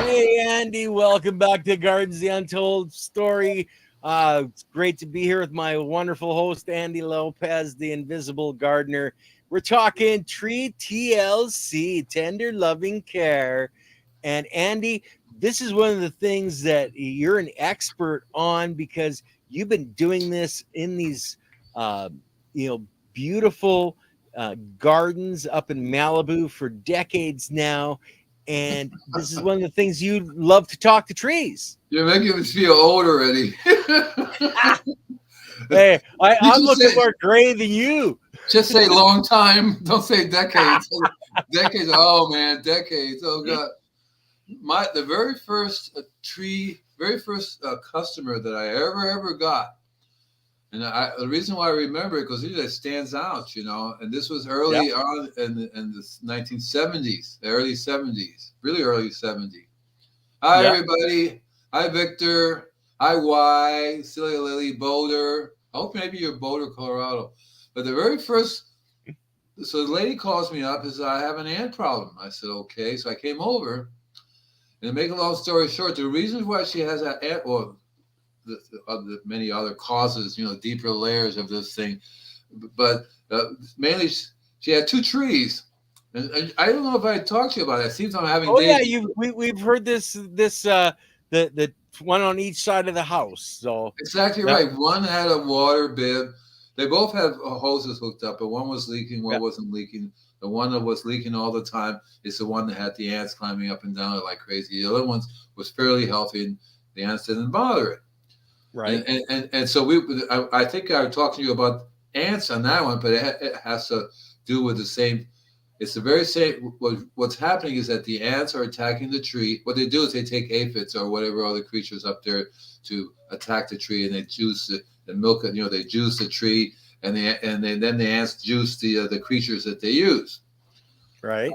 Hey, Andy, welcome back to Gardens, the Untold Story. It's great to be here with my wonderful host, Andy Lopez, the Invisible Gardener. We're talking tree TLC, tender loving care. And Andy, this is one of the things that you're an expert on because you've been doing this in these, uh, beautiful gardens up in Malibu for decades now. And this is one of the things you love to talk to trees. You're making me feel old already. Hey, You I'm just looking say, more gray than you. just say long time. Don't say decades. Decades. Oh man, decades. Oh god. The very first customer that I ever got, and the reason why I remember it because it stands out, And this was Yep. early on in the 1970s, the early 70s, really early 70s. Hi Yep. everybody. Hi Victor. Hi Y. Celia Lily Boulder. I hope maybe you're Boulder, Colorado. But the very first, so the lady calls me up and says, I have an ant problem. I said, okay. So I came over. And to make a long story short, the reason why she has that ant, or the many other causes, deeper layers of this thing, but mainly she had two trees. And I don't know if I talked to you about it. It seems I'm having Oh yeah, days. we've heard this the one on each side of the house. So Exactly yeah, right. One had a water bib. They both had hoses hooked up, but one was leaking, yeah, one wasn't leaking. The one that was leaking all the time is the one that had the ants climbing up and down it like crazy. The other one was fairly healthy, and the ants didn't bother it. right. And so I think I talked to you about ants on that one, but it has to do with the same. It's the very same. What's happening is that the ants are attacking the tree. What they do is they take aphids or whatever other creatures up there to attack the tree, and they juice the milk. They juice the tree, and then the ants juice the creatures that they use, Right.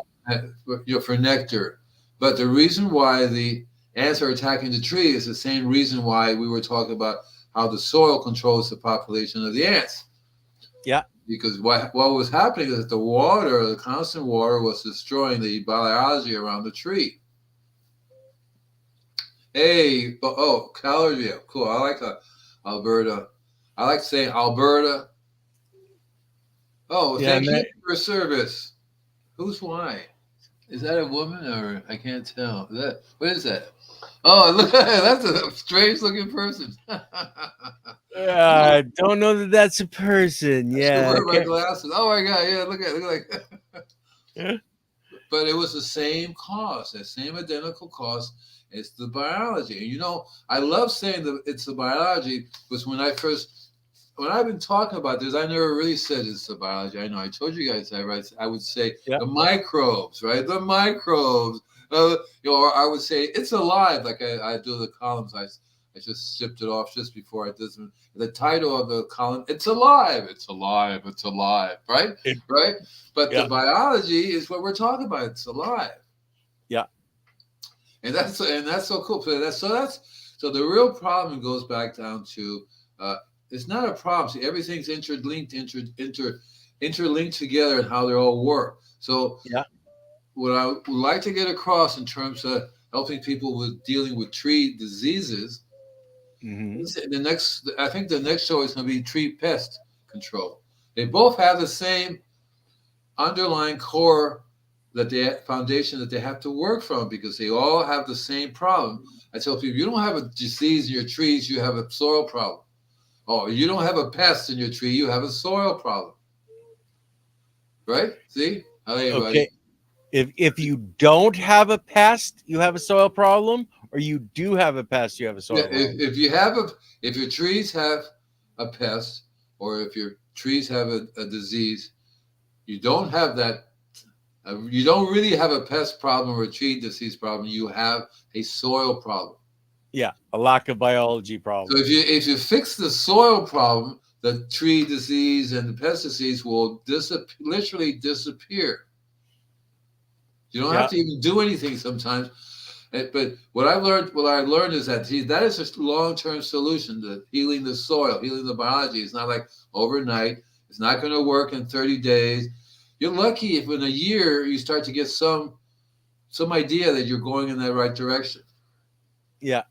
for nectar. But the reason why the ants are attacking the tree is the same reason why we were talking about how the soil controls the population of the ants. Yeah. Because what was happening is that the constant water, was destroying the biology around the tree. Hey, Caloria, cool. I like Alberta. I like saying Alberta. Oh, Yeah, thank and you that, for your service. Who's why? Is that a woman or I can't tell? What is that? Oh, look, that's a strange looking person. I don't know that that's a person. I should Yeah. wear my Okay. glasses. Oh my god, yeah, look like. Yeah. But it was the same cause, the same identical cause. It's the biology, and I love saying that it's the biology because when I've been talking about this, I never really said it's the biology. I know I told you guys that, right? I would say Yeah. the microbes, right? The microbes. Or I would say it's alive, like I do the columns. I just shipped it off just before I did some. The title of the column, it's alive, it's alive, it's alive, right? It, Right? But the yeah. biology is what we're talking about. It's alive. Yeah. And that's so cool. So the real problem goes back down to uh, it's not a problem. See, everything's interlinked, interlinked together, and how they all work. So Yeah. what I would like to get across in terms of helping people with dealing with tree diseases Hmm. is I think the next show is going to be tree pest control. They both have the same underlying core foundation that they have to work from because they all have the same problem. I tell people, you don't have a disease in your trees, you have a soil problem. Oh, you don't have a pest in your tree, you have a soil problem. Right? See? Hey, Okay. buddy. If you don't have a pest, you have a soil problem, or you do have a pest, you have a Yeah, soil problem. if your trees have a pest or if your trees have a disease, you don't have that. You don't really have a pest problem or a tree disease problem. You have a soil problem. Yeah, a lack of biology So problem. if you fix the soil problem, the tree disease and the pest disease will literally disappear. You don't have Yeah. to even do anything sometimes. But what I learned is that that is a long-term solution to healing the soil, healing the biology. It's not like overnight. It's not going to work in 30 days. You're lucky if in a year you start to get some some idea that you're going in that right direction. Yeah.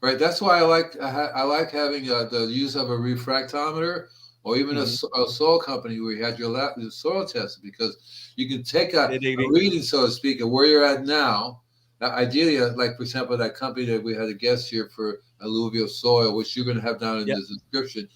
Right. That's why I like having the use of a refractometer or even a soil company where you had your soil tested, because you can take a reading, so to speak, of where you're at now. Ideally, like, for example, that company that we had a guest here for alluvial soil, which you're going to have down in the description.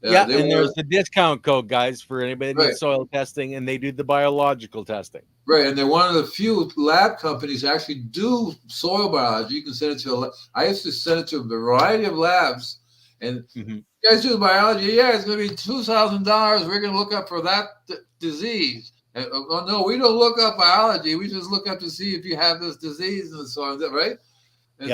And there's the discount code, guys, for anybody that needs soil testing, and they do the biological testing. Right, and they're one of the few lab companies that actually do soil biology. You can send it to I used to send it to a variety of labs, and you guys do biology. Yeah, it's going to be $2,000. We're going to look up for that disease. And, oh no, we don't look up biology. We just look up to see if you have this disease and so on. Right, and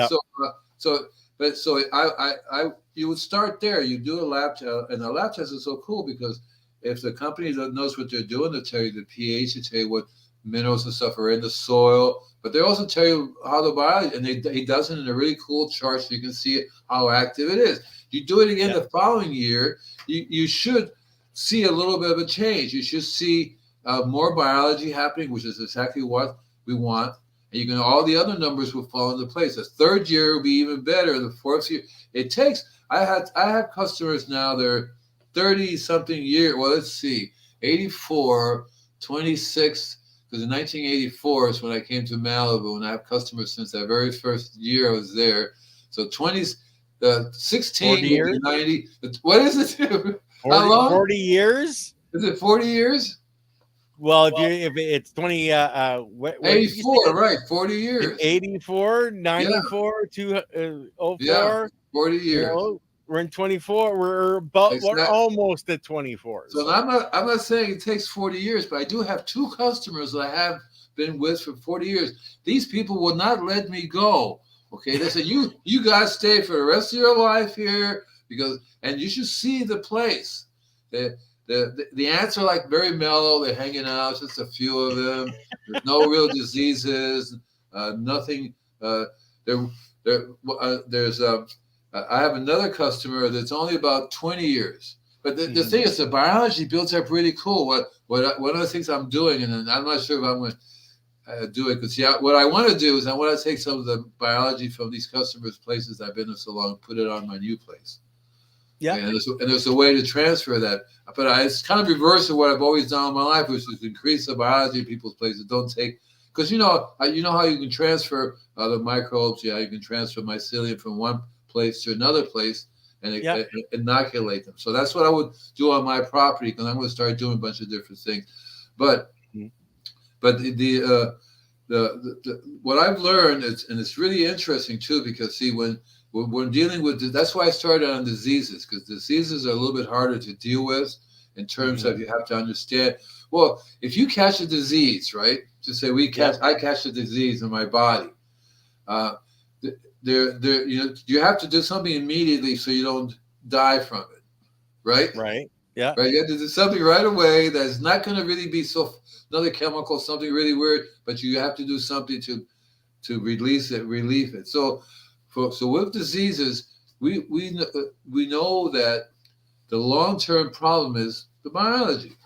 you would start there. You do a lab test, and the lab test is so cool because if the company knows what they're doing, they'll tell you the pH, they tell you what minerals and stuff are in the soil, but they also tell you how the biology, and he does it in a really cool chart so you can see how active it is. You do it again the following year, you should see a little bit of a change. You should see more biology happening, which is exactly what we want. And all the other numbers will fall into place. The third year will be even better. The fourth year, it takes. I have customers now. They're 30-something years. Well, let's see, 84, 26. Because in 1984 is when I came to Malibu, and I have customers since that very first year I was there. So 16 years? 90. What is it? 40, how long? 40 years? Is it 40 years? Well, if it's 20, 84, right? 40 years. 84, 94, 204. Yeah, 40 years. We're in 24. We're almost at 24. So I'm not saying it takes 40 years, but I do have two customers that I have been with for 40 years. These people will not let me go. Okay, they said you guys stay for the rest of your life here and you should see the place. The ants are like very mellow. They're hanging out, just a few of them. There's no real diseases, nothing. There's I have another customer that's only about 20 years. But the thing is, the biology builds up really cool. One of the things I'm doing, and I'm not sure if I'm going to do it, because what I want to do is I want to take some of the biology from these customers' places I've been in so long, and put it on my new place. Yeah, and there's a way to transfer that. But it's kind of reverse of what I've always done in my life, which is increase the biology in people's places. Don't take, because you know how you can transfer the microbes. Yeah, you can transfer mycelium from one place to another place and inoculate them. So that's what I would do on my property, because I'm going to start doing a bunch of different things. But the what I've learned is, and it's really interesting too, because see, when we're dealing with, that's why I started on diseases, because diseases are a little bit harder to deal with in terms of, you have to understand. Well, if you catch a disease, right? Just say I catch a disease in my body. You have to do something immediately so you don't die from it, right? Right. Yeah. Right. You have to do something right away that's not going to really be another chemical, something really weird, but you have to do something to relieve it. So with diseases, we know that the long-term problem is the biology.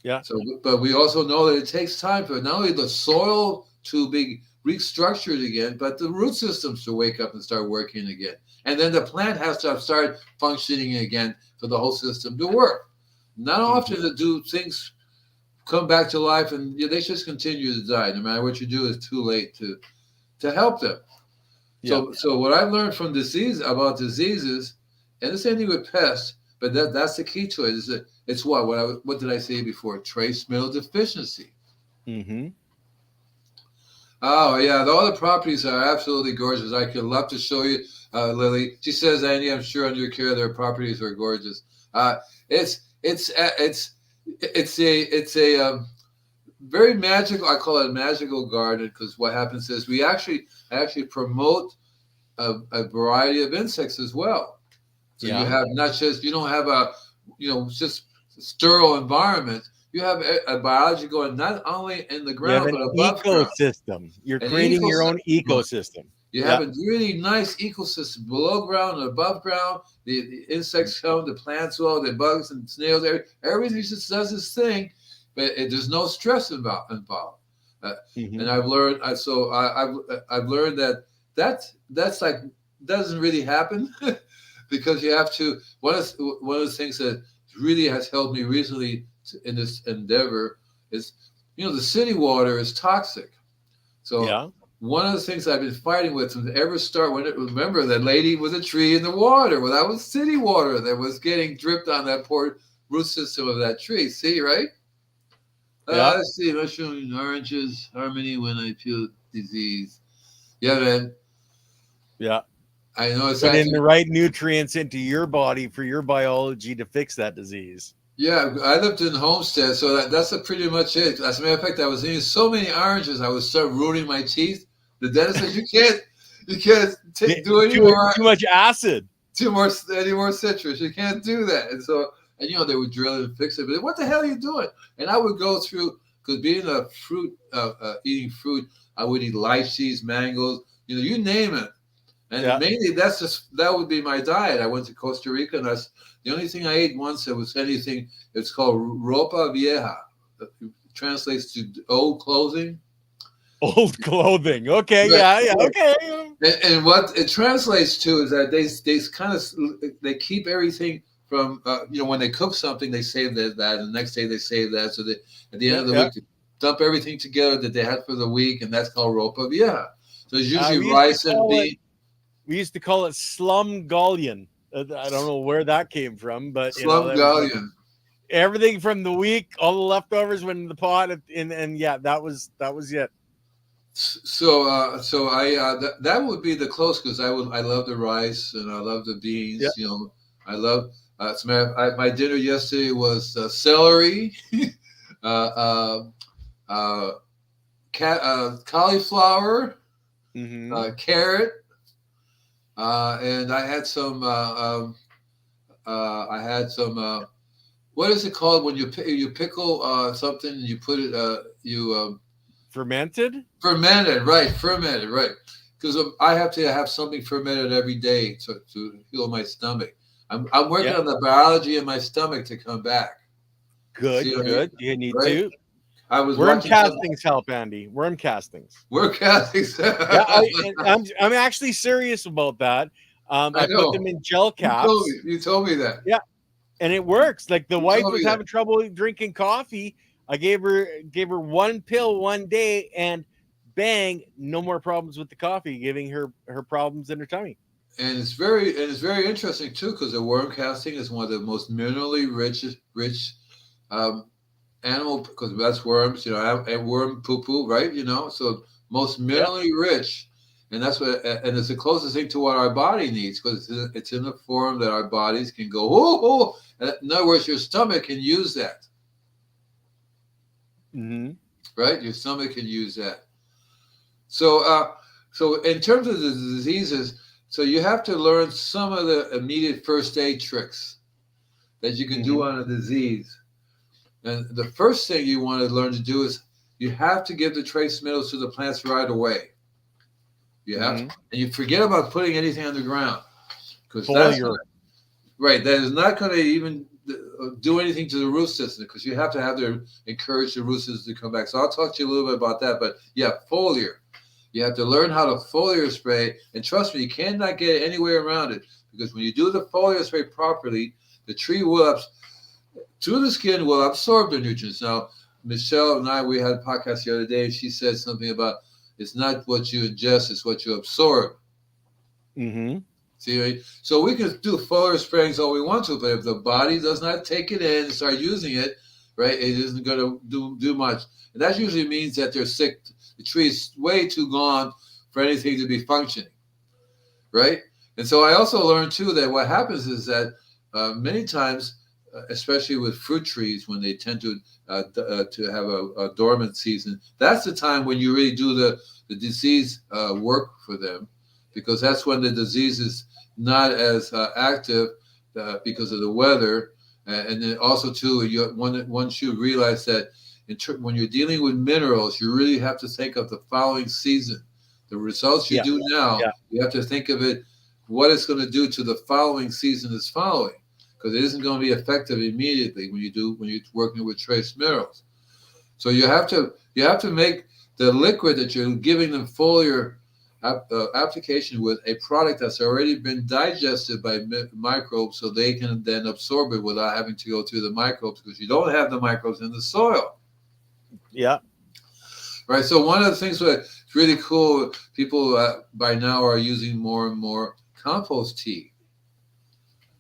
Yeah. So, but we also know that it takes time for not only the soil to be restructured again, but the root systems to wake up and start working again. And then the plant has to start functioning again for the whole system to work. Not often do things come back to life and they just continue to die. No matter what you do, it's too late to help them. Yeah. So what I've learned from diseases, and the same thing with pests, but that's the key to it, is that it's what did I say before? Trace mineral deficiency. Mm-hmm. Oh, yeah. All the properties are absolutely gorgeous. I could love to show you, Lily. She says, Andy, I'm sure under your care, their properties are gorgeous. It's a very magical, I call it a magical garden, because what happens is we actually promote a variety of insects as well. So you have you don't have just sterile environment. You have a biology going not only in the ground, but above ecosystem. Ground. You're creating your own ecosystem. You have a really nice ecosystem below ground and above ground. The insects come, the plants, the bugs and snails, everything just does its thing, but there's no stress involved. And I've learned. I've learned that that's like doesn't really happen because you have to. One of the things that really has helped me recently in this endeavor is, the city water is toxic. So one of the things I've been fighting with from the ever start, remember that lady with a tree in the water. Well, that was city water that was getting dripped on that poor root system of that tree. See, right? Let's see, mushroom, oranges, harmony when I feel disease. Yeah, man. Yeah. I know it's put in the right nutrients into your body for your biology to fix that disease. Yeah, I lived in Homestead, so that's pretty much it. As a matter of fact, I was eating so many oranges, I would start ruining my teeth. The dentist said, you can't do any more. Too much acid. Any more citrus. You can't do that. And so, they would drill it and fix it. But what the hell are you doing? And I would go through, because being a fruit, eating fruit, I would eat lychees, mangoes, you name it. And mainly that would be my diet. I went to Costa Rica, and that's the only thing I ate once. It was anything. It's called ropa vieja. It translates to old clothing. Old clothing. Okay. Right. Yeah. Okay. And what it translates to is that they keep everything from when they cook something, they save that, and the next day they save that. So at the end of the week, they dump everything together that they had for the week, and that's called ropa vieja. So it's usually rice and beans. We used to call it slum galleon. I don't know where that came from, but slum galleon. Everything from the week, all the leftovers went in the pot, and that was it. So that would be the close, because I love the rice and I love the beans. I love. My dinner yesterday was celery, cauliflower, carrot. And I had some. What is it called when you pickle something and you put it fermented? Fermented, right? Because I have to have something fermented every day to heal my stomach. I'm working on the biology in my stomach to come back. Good. You need to. I was worm castings help, Andy. Worm castings. Worm castings. I'm actually serious about that. I put them in gel caps. You told me that. Yeah, and it works. Like the wife was having trouble drinking coffee. I gave her one pill one day, and bang, no more problems with the coffee, giving her problems in her tummy. And it's very interesting too, because the worm casting is one of the most minerally rich animal, because that's worms, and worm poo, right? So most minerally rich, and that's what, and it's the closest thing to what our body needs, because it's in a form that our bodies can go, oh. In other words, your stomach can use that. Right? Your stomach can use that. So in terms of the diseases, so you have to learn some of the immediate first aid tricks that you can do on a disease. And the first thing you want to learn to do is you have to give the trace minerals to the plants right away. You have to, and you forget about putting anything on the ground, because that is not going to even do anything to the root system, because you have to encourage the root system to come back. So I'll talk to you a little bit about that. But foliar. You have to learn how to foliar spray, and trust me, you cannot get anywhere around it, because when you do the foliar spray properly, the tree will through the skin will absorb the nutrients. Now, Michelle and I, we had a podcast the other day, and she said something about it's not what you ingest, it's what you absorb. See, right? So we can do foliar sprayings all we want to, but if the body does not take it in and start using it, right, it isn't going to do much. And that usually means that they're sick. The tree is way too gone for anything to be functioning, right? And so I also learned, too, that what happens is that many times, especially with fruit trees, when they tend to have a dormant season, that's the time when you really do the disease work for them, because that's when the disease is not as active because of the weather. And then also, too, once you realize that when you're dealing with minerals, you really have to think of the following season. The results you do now, you have to think of it, what it's going to do to the following season is following, because it isn't going to be effective immediately when you're working with trace minerals. So you have to make the liquid that you're giving the foliar application with a product that's already been digested by microbes, so they can then absorb it without having to go through the microbes, because you don't have the microbes in the soil. Yeah. Right. So one of the things that's really cool, people by now are using more and more compost tea.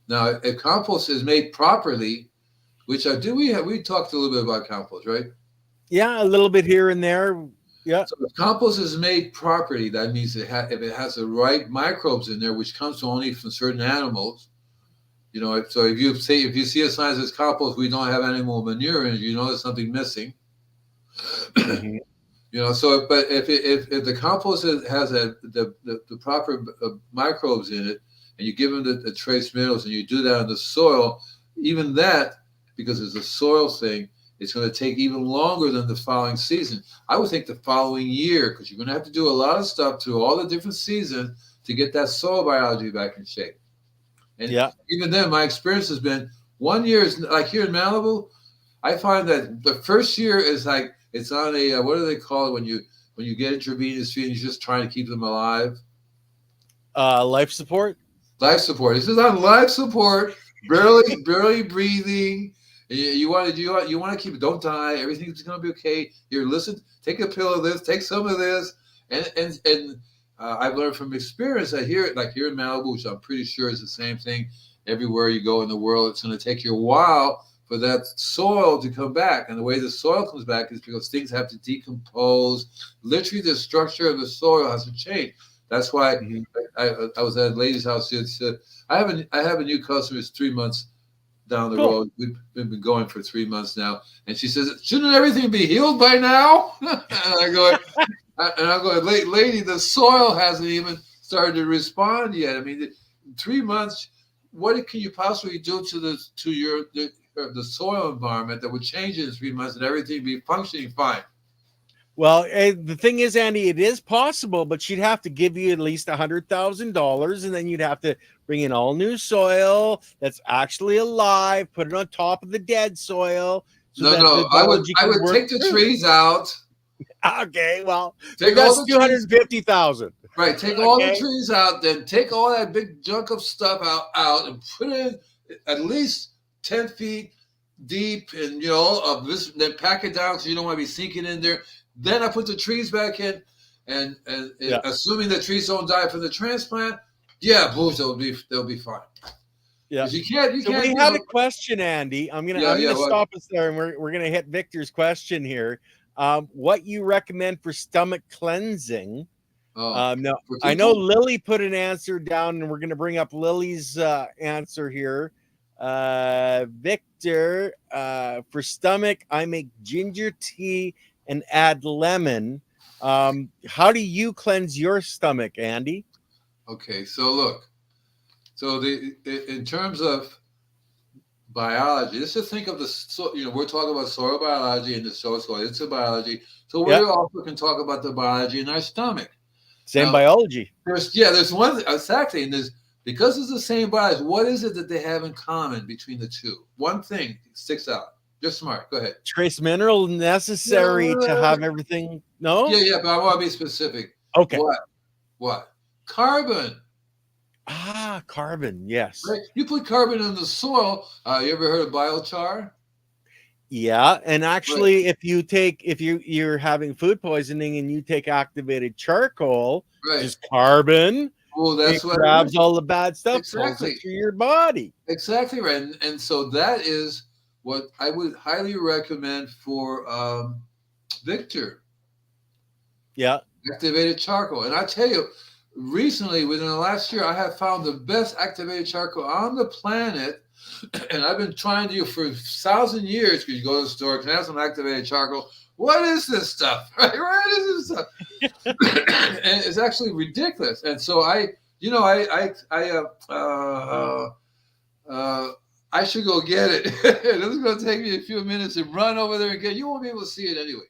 Now, if compost is made properly, which we talked a little bit about compost, right? Yeah, a little bit here and there. Yeah. So if compost is made properly, that means if it has the right microbes in there, which comes only from certain animals. So if you see a sign that says compost, we don't have animal manure in it, you know there's something missing. Mm-hmm. But if the compost has the proper microbes in it, and you give them the trace minerals, and you do that in the soil, even that, because it's a soil thing, it's going to take even longer than the following season. I would think the following year, because you're going to have to do a lot of stuff through all the different seasons to get that soil biology back in shape. And even then, my experience has been 1 year is like here in Malibu. I find that the first year is like it's on a what do they call it when you get intravenous feed and you're just trying to keep them alive? Life support. Life support. This is on life support, barely breathing. You want to keep it. Don't die. Everything's going to be okay. Here, listen. Take a pill of this. Take some of this. And I've learned from experience that here in Malibu, which I'm pretty sure is the same thing everywhere you go in the world. It's going to take you a while for that soil to come back. And the way the soil comes back is because things have to decompose. Literally, the structure of the soil has to change. That's why I was at a lady's house. I have a new customer. It's 3 months down the road. We've been going for 3 months now, and she says, "Shouldn't everything be healed by now?" and I'm going, lady, the soil hasn't even started to respond yet. I mean, 3 months. What can you possibly do to the soil environment that would change it in 3 months and everything be functioning fine? Well, the thing is, Andy, it is possible, but she'd have to give you at least $100,000, and then you'd have to bring in all new soil that's actually alive, put it on top of the dead soil. So no, I would take the trees out. Okay, well, that's $250,000. Right, take all the trees out, then take all that big junk of stuff out and put it in at least 10 feet deep, and then pack it down so you don't want to be sinking in there. Then I put the trees back in, and assuming the trees don't die from the transplant, they'll be fine. Yeah, you can't. We had a question, Andy. I'm gonna stop us there, and we're gonna hit Victor's question here. What you recommend for stomach cleansing? Now I know Lily put an answer down, and we're gonna bring up Lily's answer here. Victor, for stomach, I make ginger tea and add lemon. How do you cleanse your stomach, Andy? Okay, so look. So in terms of biology, let's just think of we're talking about soil biology and the soil. It's a biology. So we also can talk about the biology in our stomach. Same biology. There's one exactly, and because it's the same biology. What is it that they have in common between the two? One thing sticks out. You're smart. Go ahead. Trace mineral necessary to have everything. No? Yeah, but I want to be specific. Okay. What? Carbon. Carbon. Yes. Right. You put carbon in the soil. You ever heard of biochar? Yeah, and actually, if you're having food poisoning and you take activated charcoal, just carbon. Well, that's what grabs all the bad stuff exactly through your body. Exactly right, and so that is what I would highly recommend for Victor. Yeah, activated charcoal, and I tell you, recently within the last year, I have found the best activated charcoal on the planet, and I've been trying to do it for 1,000 years. Because you go to the store, can I have some activated charcoal? What is this stuff? Right? What is this stuff? And it's actually ridiculous. And so I should go get it. This is going to take me a few minutes to run over there and get it. You won't be able to see it anyway.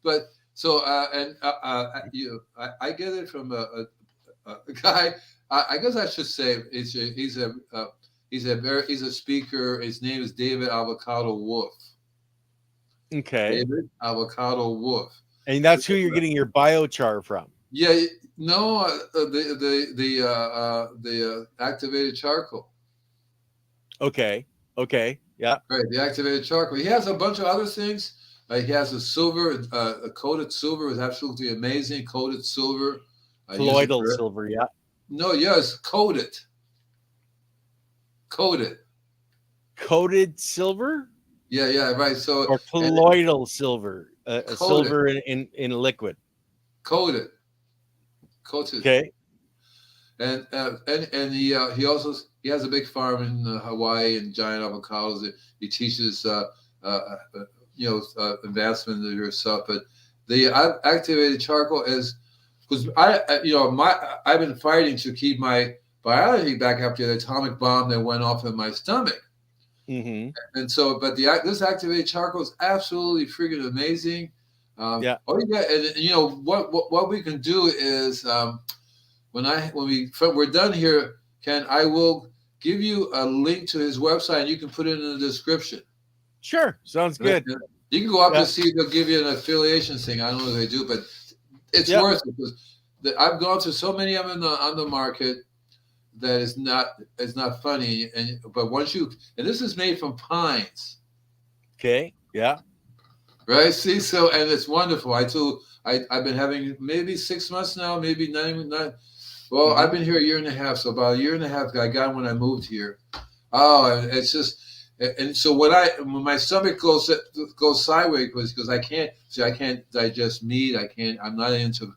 But so I get it from a guy. I guess I should say he's a speaker. His name is David Avocado Wolf. Okay. David Avocado Wolf. And that's who you're getting your biochar from. Yeah, no, the activated charcoal. Okay. Okay. Yeah. Right, the activated charcoal. He has a bunch of other things. He has a silver, a coated silver is absolutely amazing. Coated silver. Colloidal silver. Yeah. No, yes, coated. Coated. Coated silver. Yeah, right. So Or colloidal silver, a coated, silver in liquid. coated. Okay. And he also he has a big farm in Hawaii and giant avocados. He teaches advancement of yourself. But the activated charcoal is because I've been fighting to keep my biology back after the atomic bomb that went off in my stomach. Mm-hmm. And so, but this activated charcoal is absolutely freaking amazing. Yeah. Oh yeah, and what we can do is when we're done here, Ken, I will give you a link to his website, and you can put it in the description. Sure, sounds good. You can go up to see if they'll give you an affiliation thing. I don't know if they do, but it's worth it because I've gone through so many of them on the market that it's not funny. But once and this is made from pines. Okay. Yeah. Right. See, so and it's wonderful. I've been having maybe 6 months now, maybe not. Well, I've been here a year and a half, so about a year and a half I got when I moved here. Oh, and it's just, and so when my stomach goes sideways because I can't digest meat. I'm not into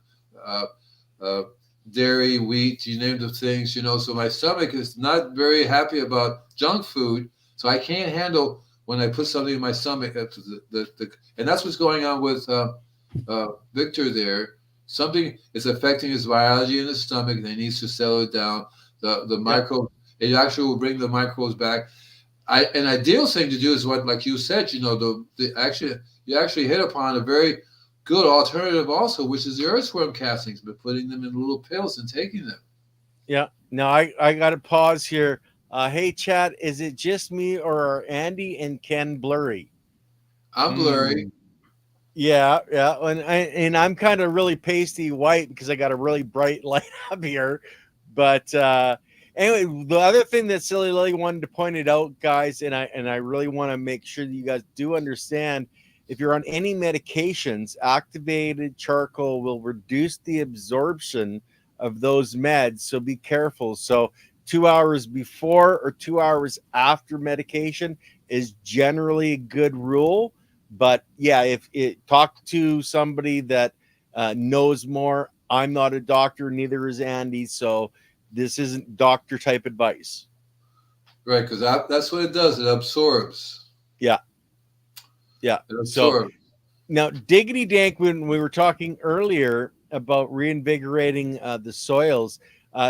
dairy, wheat, you name the things, so my stomach is not very happy about junk food. So I can't handle when I put something in my stomach. And that's what's going on with Victor there. Something is affecting his biology in his stomach, and he needs to settle it down. The microbe, it actually will bring the microbes back. An ideal thing to do is what, like you said, you actually hit upon a very good alternative also, which is the earthworm castings, but putting them in little pills and taking them. Yeah. Now I got to pause here. Hey, chat, is it just me or are Andy and Ken blurry? I'm blurry. Yeah, and I'm kind of really pasty white because I got a really bright light up here. But anyway, the other thing that Silly Lily wanted to point it out, guys, and I really want to make sure that you guys do understand, if you're on any medications, activated charcoal will reduce the absorption of those meds. So be careful. So 2 hours before or 2 hours after medication is generally a good rule. But yeah, if talk to somebody that knows more. I'm not a doctor, neither is Andy, so this isn't doctor type advice. Right, because that's what it does. It absorbs. Yeah. It absorbs. So now, Diggity Dank, when we were talking earlier about reinvigorating the soils,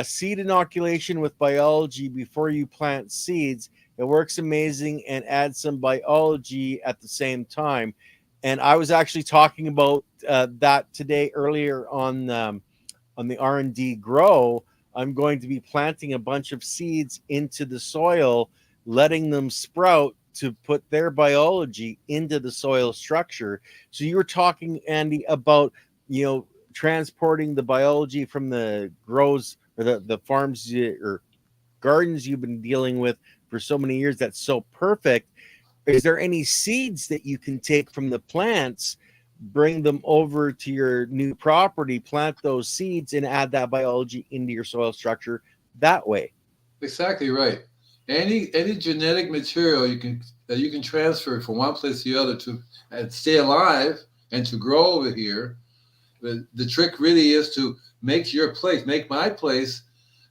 seed inoculation with biology before you plant seeds. It works amazing and adds some biology at the same time. And I was actually talking about that today earlier on the R&D Grow. I'm going to be planting a bunch of seeds into the soil, letting them sprout to put their biology into the soil structure. So you were talking, Andy, about transporting the biology from the grows or the farms or gardens you've been dealing with for so many years. That's so perfect. Is there any seeds that you can take from the plants, bring them over to your new property, plant those seeds, and add that biology into your soil structure that way? Exactly right. Any genetic material you can transfer from one place to the other to and stay alive and to grow over here. But the trick really is to make my place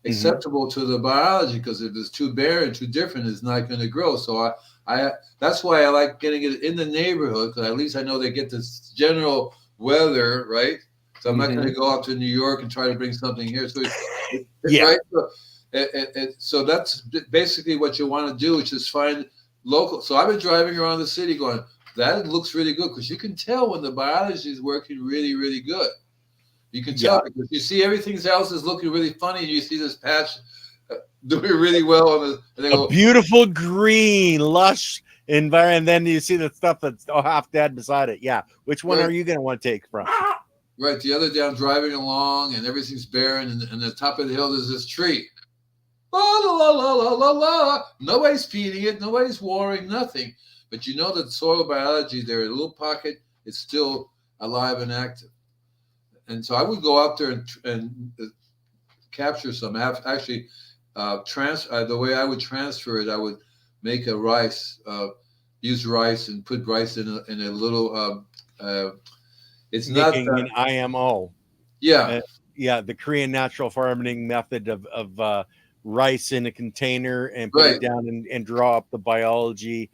acceptable to the biology, because if it's too barren, too different, it's not going to grow. So I that's why I like getting it in the neighborhood, because at least I know they get this general weather, right? So I'm not going to go out to New York and try to bring something here. So right? So that's basically what you want to do, which is find local. So I've been driving around the city going, that looks really good, because you can tell when the biology is working really, really good. You can tell because you see everything else is looking really funny, and you see this patch doing really well on the. A beautiful green, lush. And then you see the stuff that's half dead beside it. Yeah. Which one Right. are you going to want to take from? Right. The other day I'm driving along and everything's barren, and the top of the hill there's this tree. La la la la la la la. Nobody's feeding it, nobody's watering, nothing. But you know that soil biology there, a little pocket, it's still alive and active. And so I would go out there and capture some. I have actually the way I would transfer it, I would make a rice, use rice and put rice in a little. It's Making not an IMO. Yeah. Yeah, the Korean natural farming method of rice in a container and put it down and draw up the biology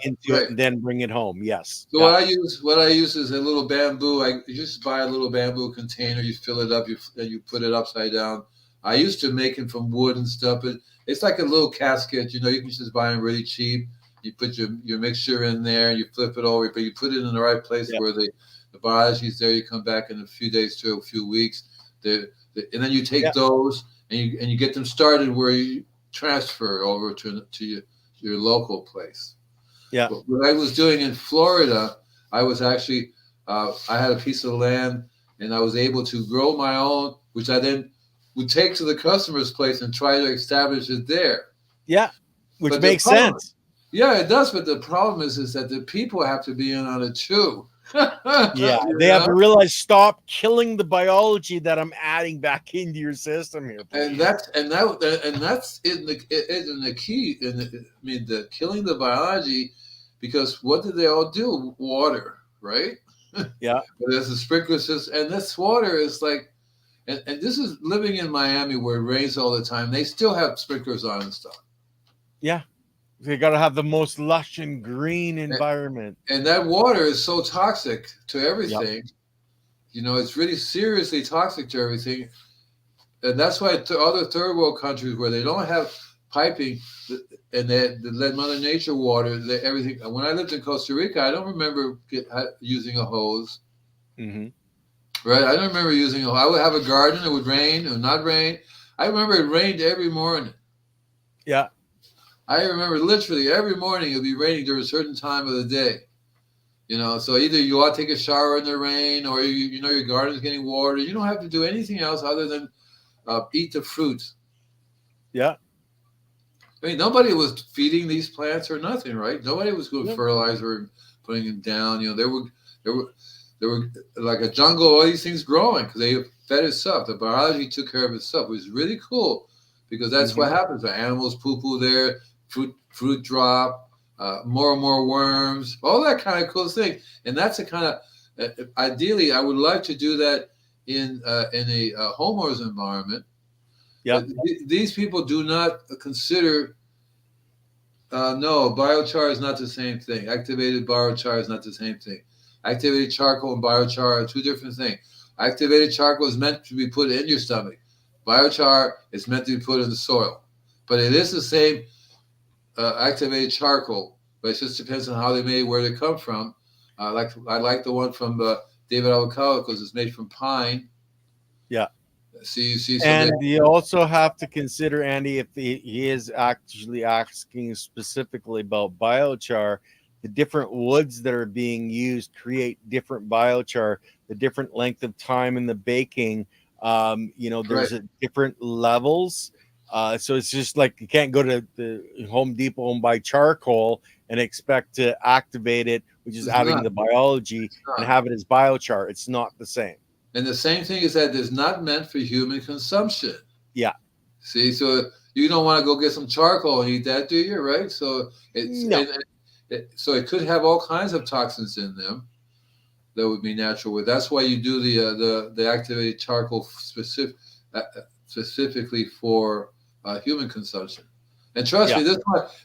into it and then bring it home. Yes. So what I use is a little bamboo. I just buy a little bamboo container. You fill it up. You put it upside down. I used to make it from wood and stuff, but it's like a little casket. You can just buy them really cheap. You put your mixture in there. You flip it over, but you put it in the right place where the biology is there. You come back in a few days to a few weeks. And then you take those and you get them started where you transfer over to your local place. Yeah. But what I was doing in Florida, I was actually I had a piece of land and I was able to grow my own, which I then would take to the customer's place and try to establish it there. Yeah, which makes sense. Yeah, it does. But the problem is that the people have to be in on it too. Yeah, they have to realize, stop killing the biology that I'm adding back into your system here. Please. And that's in the key. The killing the biology, because what did they all do? Water, right? Yeah. There's a sprinkler system, and this water is like, and this is living in Miami where it rains all the time. They still have sprinklers on and stuff. Yeah. They got to have the most lush and green environment. And that water is so toxic to everything. Yep. It's really seriously toxic to everything. And that's why to other third world countries where they don't have piping and they let Mother Nature water everything. When I lived in Costa Rica, I don't remember using a hose. Mm-hmm. Right? I don't remember using a hose. I would have a garden. It would rain. It would not rain. I remember it rained every morning. Yeah. I remember literally every morning it would be raining during a certain time of the day. So either you ought to take a shower in the rain or your garden's getting watered. You don't have to do anything else other than eat the fruit. Yeah. I mean, nobody was feeding these plants or nothing, right? Nobody was doing fertilizer and putting them down. There were like a jungle, all these things growing because they fed itself. The biology took care of itself. It was really cool because that's what happens. The animals poo-poo there. Fruit drop, more and more worms, all that kind of cool thing. And that's the kind of, ideally, I would like to do that in a homeowner's environment. Yeah. These people do not consider, no, biochar is not the same thing. Activated biochar is not the same thing. Activated charcoal and biochar are two different things. Activated charcoal is meant to be put in your stomach. Biochar is meant to be put in the soil. But it is the same activated charcoal, but it just depends on how they made, where they come from. I like the one from David Avocado because it's made from pine. Yeah. See, and you also have to consider, Andy, if he is actually asking specifically about biochar, the different woods that are being used create different biochar, the different length of time in the baking. There's different levels. So it's just like you can't go to the Home Depot and buy charcoal and expect to activate it, which is adding the biology, and have it as biochar. It's not the same. And the same thing is that it's not meant for human consumption. Yeah. See, so you don't want to go get some charcoal and eat that, do you? Right? So it could have all kinds of toxins in them that would be natural. That's why you do the activated charcoal specifically for human consumption. And trust me,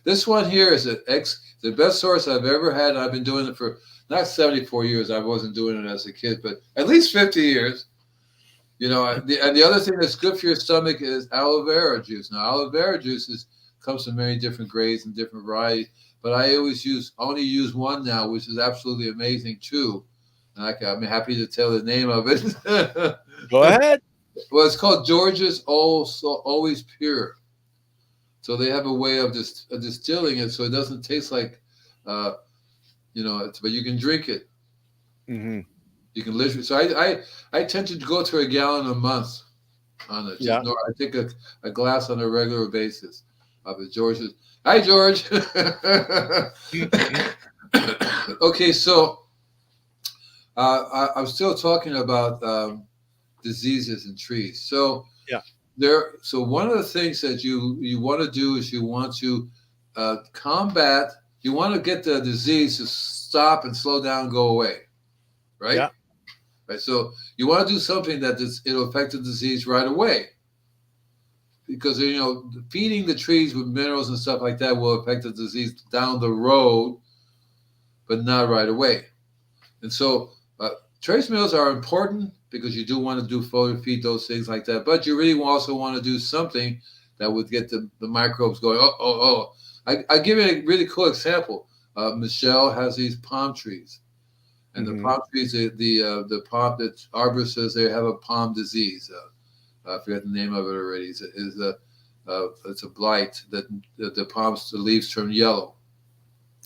this one here is the best source I've ever had. I've been doing it for not 74 years. I wasn't doing it as a kid, but at least 50 years. And the other thing that's good for your stomach is aloe vera juice. Now, aloe vera juice comes in many different grades and different varieties, but I only use one now, which is absolutely amazing too. And I'm happy to tell the name of it. Go ahead. Well, it's called George's Always Pure. So they have a way of distilling it so it doesn't taste like but you can drink it. Mm-hmm. You can literally. So I tend to go to a gallon a month on it. Yeah. I take a glass on a regular basis of it. George is, hi, George. Okay, so I'm still talking about diseases in trees. So Yeah. so one of the things that you want to do is you want to combat. You want to get the disease to stop and slow down, go away, right? Yeah. Right. So you want to do something that it'll affect the disease right away, because feeding the trees with minerals and stuff like that will affect the disease down the road, but not right away. And so trace minerals are important because you do want to do foliar feed, those things like that. But you really also want to do something that would get the microbes going. I give you a really cool example. Michelle has these palm trees. And the palm trees, the palm that arborist says they have a palm disease. I forget the name of it already. It's a blight that the palms, the leaves turn yellow.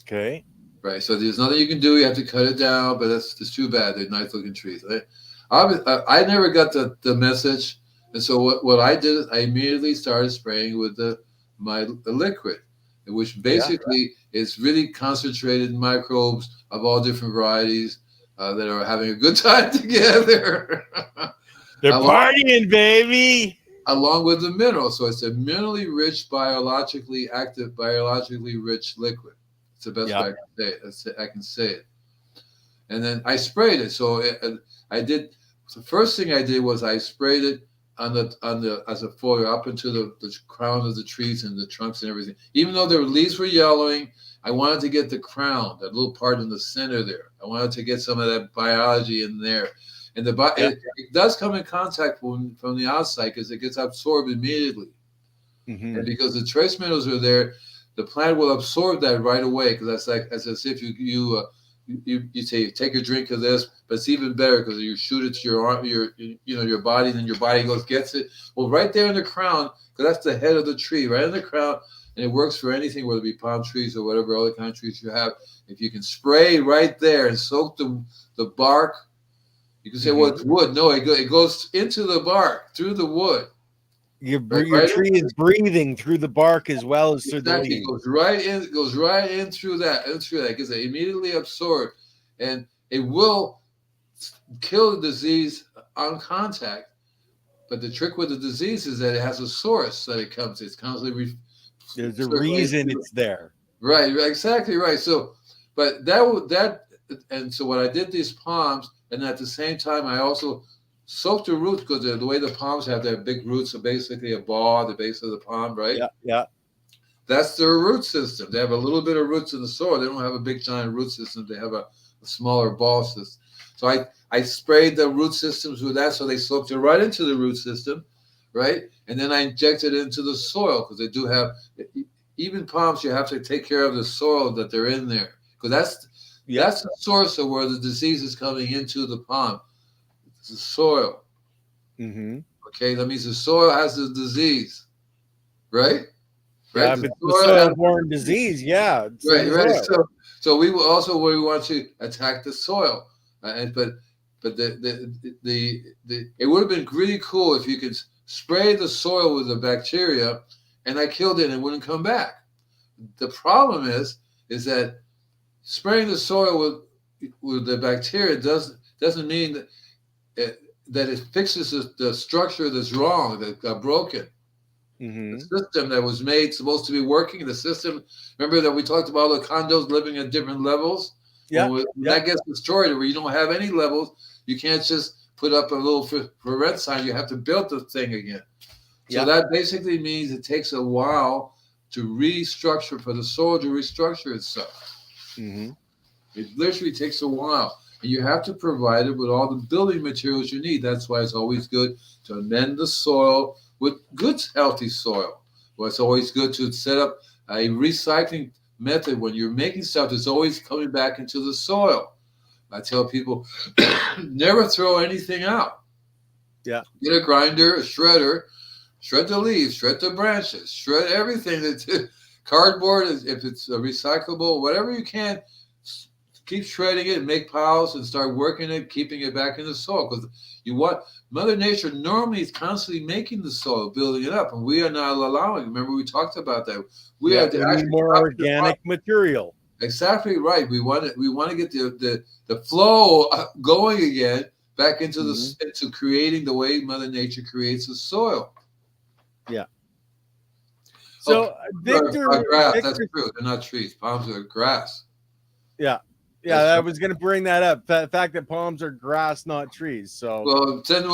Okay. Right. So there's nothing you can do. You have to cut it down, but that's too bad. They're nice looking trees. I never got the message, and so what I did is I immediately started spraying with the liquid, which basically is really concentrated microbes of all different varieties that are having a good time together. They're partying, baby. Along with the minerals. So it's a minerally rich, biologically active, biologically rich liquid. It's the best way I can say it. And then I sprayed it. So I did. The first thing I did was I sprayed it on the as a foliar up into the crown of the trees and the trunks and everything. Even though their leaves were yellowing, I wanted to get the crown, that little part in the center there. I wanted to get some of that biology in there. And it does come in contact from the outside because it gets absorbed immediately. Mm-hmm. And because the trace minerals are there, the plant will absorb that right away. Because that's like as if you say take a drink of this, but it's even better because you shoot it to your arm, your body, and then your body gets it. Well, right there in the crown, because that's the head of the tree, right in the crown, and it works for anything, whether it be palm trees or whatever other kind of trees you have. If you can spray right there and soak the bark. You can say, well, it's wood. No, it goes into the bark, through the wood. Your tree is breathing through the bark as well as through the leaves. It goes right in through that. Because it immediately absorbed. And it will kill the disease on contact. But the trick with the disease is that it has a source that it comes. It's constantly. There's a reason it's there. Right, exactly right. So, but and so what I did these palms. And at the same time, I also soaked the roots because the way the palms have their big roots are basically a ball at the base of the palm, right? Yeah. That's their root system. They have a little bit of roots in the soil. They don't have a big giant root system. They have a smaller ball system. So I sprayed the root systems with that, so they soaked it right into the root system, right? And then I injected it into the soil because they do have, even palms, you have to take care of the soil that they're in there because that's the source of where the disease is coming into the palm. It's the soil. Mm-hmm. Okay, that means the soil has the disease, right? Yeah, but the soil-borne disease, yeah. Right. So we want to attack the soil, but it would have been really cool if you could spray the soil with the bacteria, and I killed it and it wouldn't come back. The problem is that spraying the soil with the bacteria doesn't mean that it fixes the structure that's wrong, that got broken. Mm-hmm. The system that was made supposed to be working. The system. Remember that we talked about the condos living at different levels. When that gets destroyed, where you don't have any levels, you can't just put up a little for rent sign. You have to build the thing again. So that basically means it takes a while to restructure for the soil to restructure itself. Mm-hmm. It literally takes a while. And you have to provide it with all the building materials you need. That's why it's always good to amend the soil with good, healthy soil. Well, it's always good to set up a recycling method. When you're making stuff, it's always coming back into the soil. I tell people, never throw anything out. Yeah. Get a grinder, a shredder, shred the leaves, shred the branches, shred everything. Cardboard is, if it's recyclable, whatever you can, keep shredding it and make piles and start working it, keeping it back in the soil. Because you want Mother Nature normally is constantly making the soil, building it up, and we are not allowing. Remember, we talked about that. We Yeah, are to we need actually more stop the organic material. Exactly right. We want to get the flow going again back into into creating the way Mother Nature creates the soil. Yeah. So Victor, grass. Victor, That's true. They're not trees. Palms are grass. Yeah. Yeah, I was going to bring that up. The fact that palms are grass, not trees. So well, then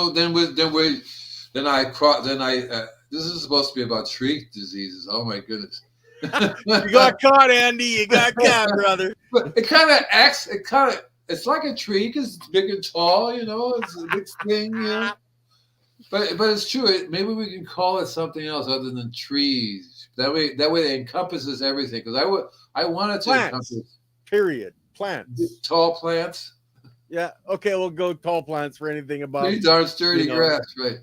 this is supposed to be about tree diseases. Oh my goodness. You got caught, Andy. You got caught, brother. But it kind of acts. It's like a tree because it's big and tall. You know, it's a big thing. You know. But it's true. Maybe we can call it something else other than trees. That way it encompasses everything. Because I wanted to encompass. Period. Plants. Tall plants. Yeah. Okay. We'll go tall plants for anything above. Pretty darn sturdy grass, right?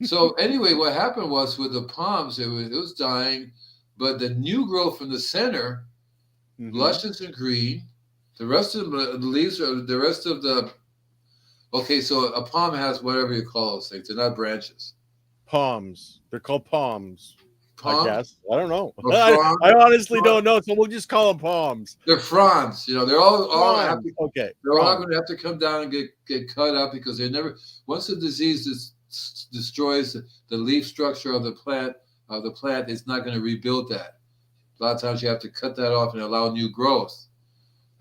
So anyway, what happened was with the palms, it was dying, but the new growth from the center, luscious and green. The rest of the leaves are the rest of the. Okay, so a palm has whatever you call those things. They're not branches. Palms. They're called palms. Palms? I guess. I don't know. I honestly don't know, so we'll just call them palms. They're fronds. You know, they're all okay. They're all going to have to come down and get cut up because they never. Once the disease destroys the leaf structure of the plant, it's not going to rebuild that. A lot of times you have to cut that off and allow new growth.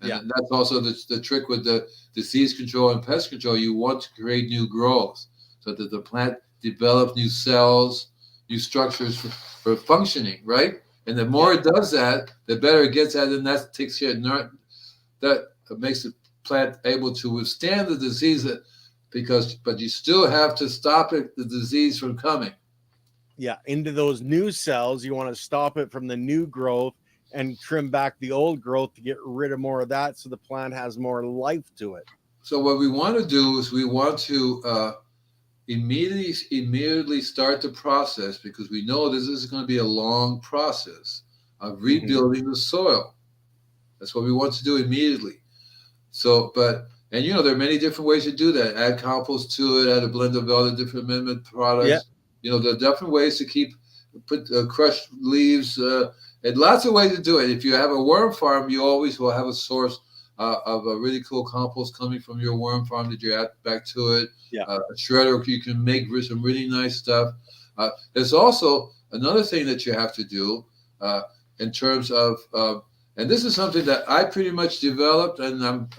And that's also the trick with the disease control and pest control. You want to create new growth so that the plant develops new cells, new structures for functioning, right? And the more it does that, the better it gets at it, and that takes care of that makes the plant able to withstand the disease. But you still have to stop the disease from coming. Yeah, into those new cells, you want to stop it from the new growth and trim back the old growth to get rid of more of that so the plant has more life to it. So what we want to do is we want to immediately start the process, because we know this is going to be a long process of rebuilding the soil. That's what we want to do immediately. So, and you know, there are many different ways to do that. Add compost to it, add a blend of other different amendment products. Yeah. You know, there are different ways to put crushed leaves, and lots of ways to do it. If you have a worm farm, you always will have a source of a really cool compost coming from your worm farm that you add back to it. Yeah. A shredder, you can make some really nice stuff. There's also another thing that you have to do in terms of, and this is something that I pretty much developed, whenever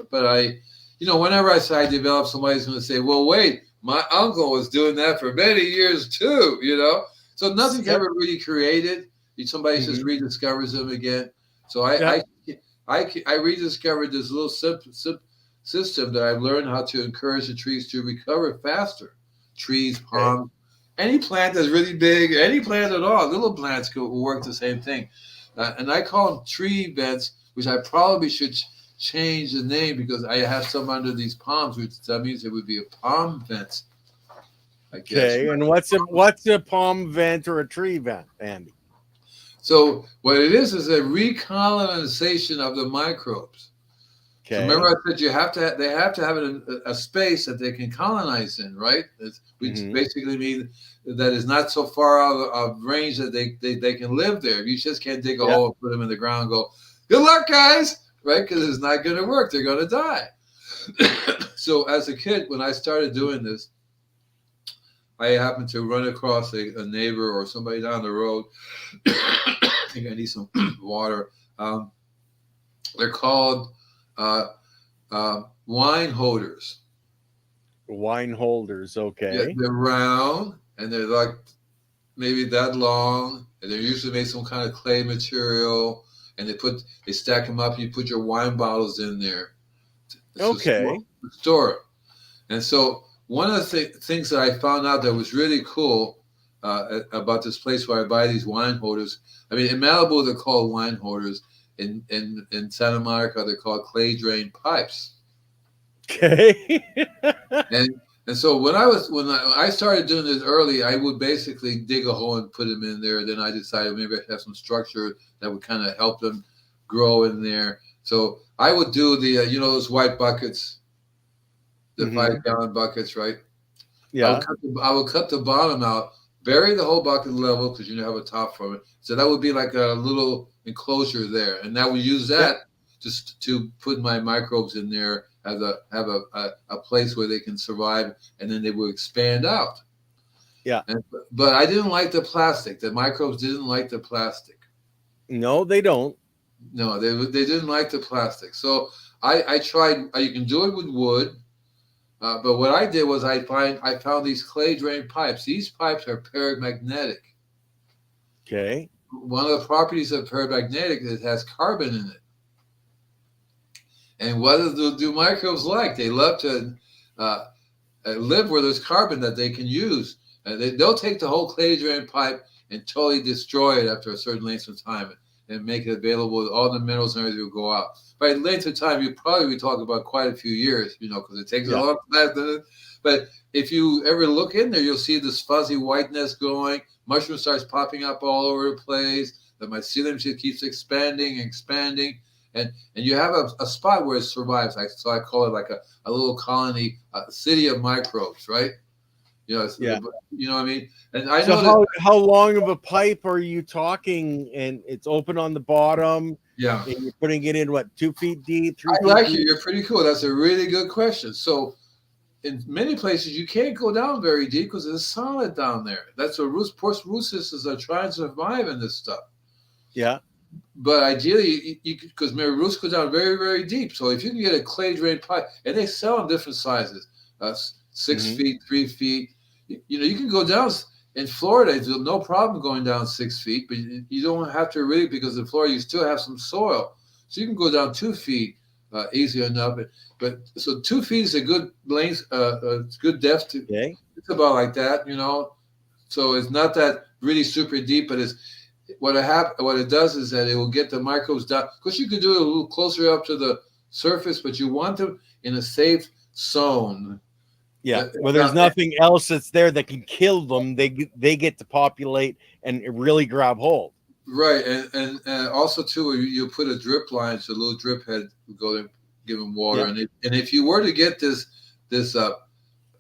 I say I developed, somebody's going to say, well, wait, my uncle was doing that for many years too, you know? So nothing's ever really created. Somebody just rediscovers them again. So I rediscovered this little system that I've learned how to encourage the trees to recover faster. Trees, palms, any plant that's really big, any plant at all, little plants could work the same thing. And I call them tree vents, which I probably should change the name because I have some under these palms, which that means it would be a palm vent, I guess. Okay, and what's a palm vent or a tree vent, Andy? So what it is a recolonization of the microbes. Okay. So remember I said they have to have a space that they can colonize in, right? Which basically means that it's not so far out of range that they can live there. You just can't dig a hole and put them in the ground and go, good luck, guys, right? Because it's not going to work. They're going to die. So as a kid, when I started doing this, I happened to run across a neighbor or somebody down the road. I think I need some water. They're called wine holders. Wine holders, okay. Yeah, they're round and they're like maybe that long, and they're usually made some kind of clay material, and they stack them up. You put your wine bottles in there. Okay. Store them. And so one of the things that I found out that was really cool about this place where I buy these wine holders. I mean, in Malibu they're called wine holders. In Santa Monica they're called clay drain pipes. Okay. And And so when I started doing this early, I would basically dig a hole and put them in there. Then I decided maybe I should have some structure that would kind of help them grow in there. So I would do the those white buckets, the 5-gallon buckets, right? Yeah. I would cut the bottom out, bury the whole bucket level because you have a top from it. So that would be like a little enclosure there, and I would use that just to put my microbes in there, have a place where they can survive, and then they will expand out. Yeah. But I didn't like the plastic. The microbes didn't like the plastic. No, they don't. No, they didn't like the plastic. So I tried. You can do it with wood. But what I did was I found these clay drain pipes. These pipes are paramagnetic. Okay. One of the properties of paramagnetic is it has carbon in it. And what do microbes like? They love to live where there's carbon that they can use. They'll take the whole clay drain pipe and totally destroy it after a certain length of time and make it available. All the minerals and everything will go out. By length of time, you probably be talking about quite a few years, because it takes a long time. But if you ever look in there, you'll see this fuzzy whiteness going. Mushroom starts popping up all over the place. The mycelium just keeps expanding and expanding. And you have a spot where it survives. So I call it like a little colony, a city of microbes, right? You know what I mean? And I know so how long of a pipe are you talking? And it's open on the bottom. Yeah. And you're putting it in, what, 2 feet deep, 3 feet like deep? you. You're pretty cool. That's a really good question. So in many places, you can't go down very deep because it's solid down there. That's what root systems are trying to survive in this stuff. Yeah. But ideally, because roots go down very, very deep. So if you can get a clay drain pipe, and they sell in different sizes, 6 feet, 3 feet. You can go down in Florida. There's no problem going down 6 feet, but you don't have to really, because in Florida you still have some soil, so you can go down 2 feet easy enough. But so 2 feet is a good length, it's good depth. It's about like that, So it's not that really super deep, but it's what it does is that it will get the microbes down. Of course, you could do it a little closer up to the surface, but you want them in a safe zone. Yeah, where there's nothing else that's there that can kill them. They get to populate and really grab hold. Right, and also too, you put a drip line, so a little drip head will go there, give them water, and if you were to get this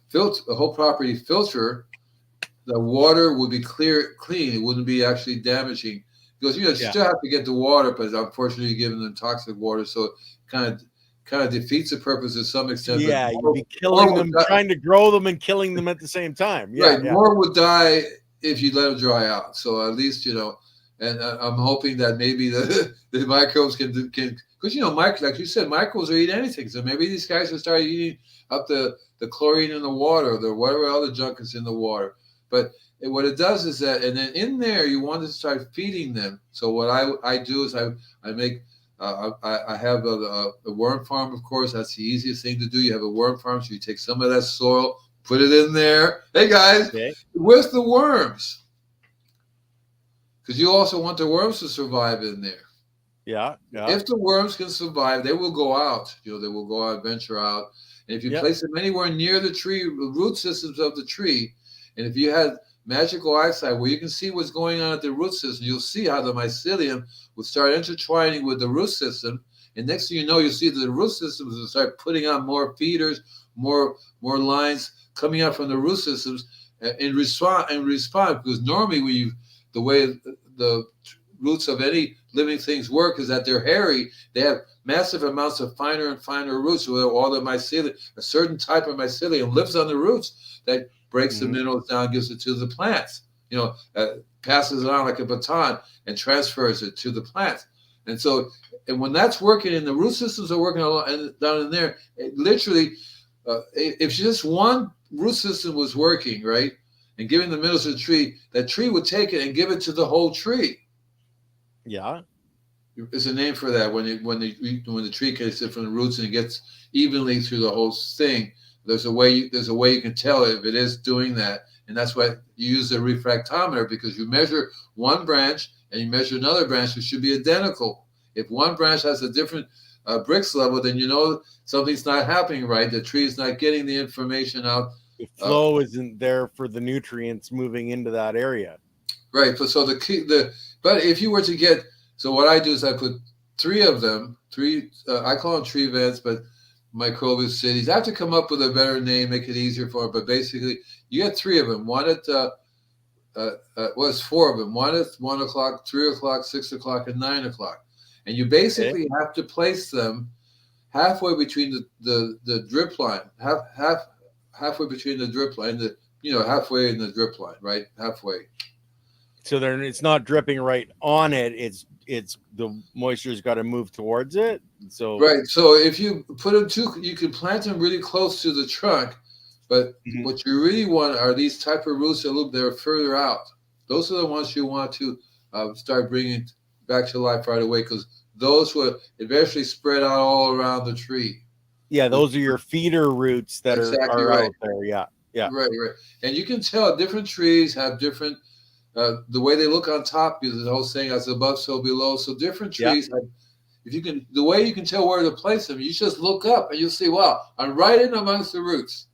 filter, a whole property filter, the water would be clean. It wouldn't be actually damaging, because you still have to get the water, but unfortunately you're giving them toxic water, so it kind of defeats the purpose to some extent. Yeah, you'd be killing them, trying to grow them and killing them at the same time. Yeah, right. More would die if you let them dry out. So at least, and I'm hoping that maybe the microbes can, because like you said, microbes will eat anything. So maybe these guys will start eating up the chlorine in the water, the whatever other junk is in the water. But what it does is that, and then in there you want to start feeding them. So what I do is I make. I have a worm farm, of course. That's the easiest thing to do. You have a worm farm, so you take some of that soil, put it in there. Hey, guys, where's the worms? Because you also want the worms to survive in there. Yeah. If the worms can survive, they will go out. They will go out, venture out. And if you place them anywhere near the tree, the root systems of the tree, and if you had magical eyesight where you can see what's going on at the root system, you'll see how the mycelium will start intertwining with the root system, and next thing you know, you'll see that the root systems will start putting on more feeders, more lines coming out from the root systems in response. Because normally, the way the roots of any living things work is that they're hairy. They have massive amounts of finer and finer roots. So all the mycelium, a certain type of mycelium, lives on the roots that breaks the minerals down, gives it to the plants. Passes it on like a baton and transfers it to the plants. And so, and when that's working, and the root systems are working down in there, it literally, if just one root system was working, right, and giving the minerals to the tree, that tree would take it and give it to the whole tree. Yeah. There's a name for that when the tree gets it from the roots and it gets evenly through the whole thing. There's a way you can tell if it is doing that, and that's why you use the refractometer, because you measure one branch and you measure another branch, which should be identical. If one branch has a different Brix level, then something's not happening right. The tree is not getting the information out The flow isn't there for the nutrients moving into that area. Right. So but if you were to get, so what I do is I put three of them, I call them tree vents, but microbial cities. I have to come up with a better name, make it easier for it. But basically, you get three of them. One at was four of them. One at 1 o'clock, 3 o'clock, 6 o'clock, and 9 o'clock. And you basically have to place them halfway between the drip line, halfway between the drip line, halfway in the drip line, right? Halfway. So then it's not dripping right on it. It's the moisture's got to move towards it. So right. So if you put them you can plant them really close to the trunk, but what you really want are these type of roots that are further out. Those are the ones you want to start bringing back to life right away, because those will eventually spread out all around the tree. Yeah, those are your feeder roots that are right. out there. Yeah. Right. And you can tell different trees have different, the way they look on top, because the whole saying, as above, so below. So different trees have, the way you can tell where to place them, you just look up and you'll see, wow, I'm right in amongst the roots.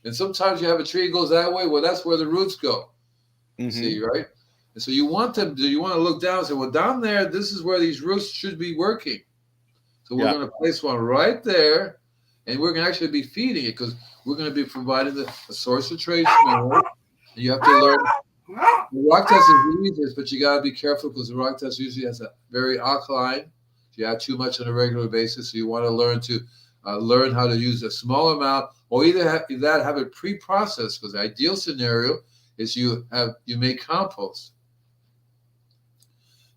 And sometimes you have a tree that goes that way, well, that's where the roots go. See, right? And so you want to look down and say, well, down there, this is where these roots should be working. So we're going to place one right there, and we're going to actually be feeding it, because we're going to be providing a source of trace mineral. And you have to learn. The rock test is easiest, but you got to be careful, because the rock test usually has a very alkaline. You have too much on a regular basis, so you want to learn how to use a small amount, or either have it pre-processed, because the ideal scenario is you make compost,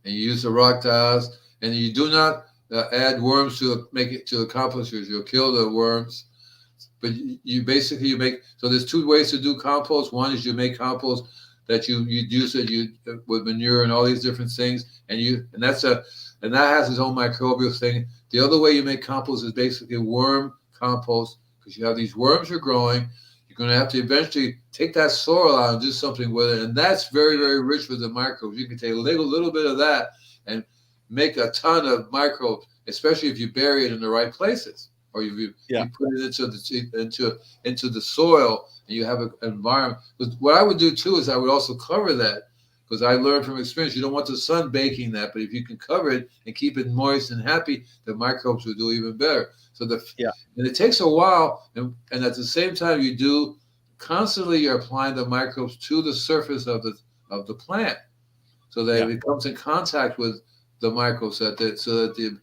and you use the rock tiles, and you do not add worms to the compost, because you'll kill the worms. But you make, so there's two ways to do compost. One is you make compost that you use it with manure and all these different things, and that has its own microbial thing. The other way you make compost is basically worm compost, because you have these worms are growing. You're going to have to eventually take that soil out and do something with it, and that's very, very rich with the microbes. You can take a little bit of that and make a ton of microbes, especially if you bury it in the right places, or you put it into the soil, and you have an environment. But what I would do too is I would also cover that, because I learned from experience, you don't want the sun baking that, but if you can cover it and keep it moist and happy, the microbes will do even better. So and it takes a while, and at the same time you're applying the microbes to the surface of the plant, so that it comes in contact with the microbes, so that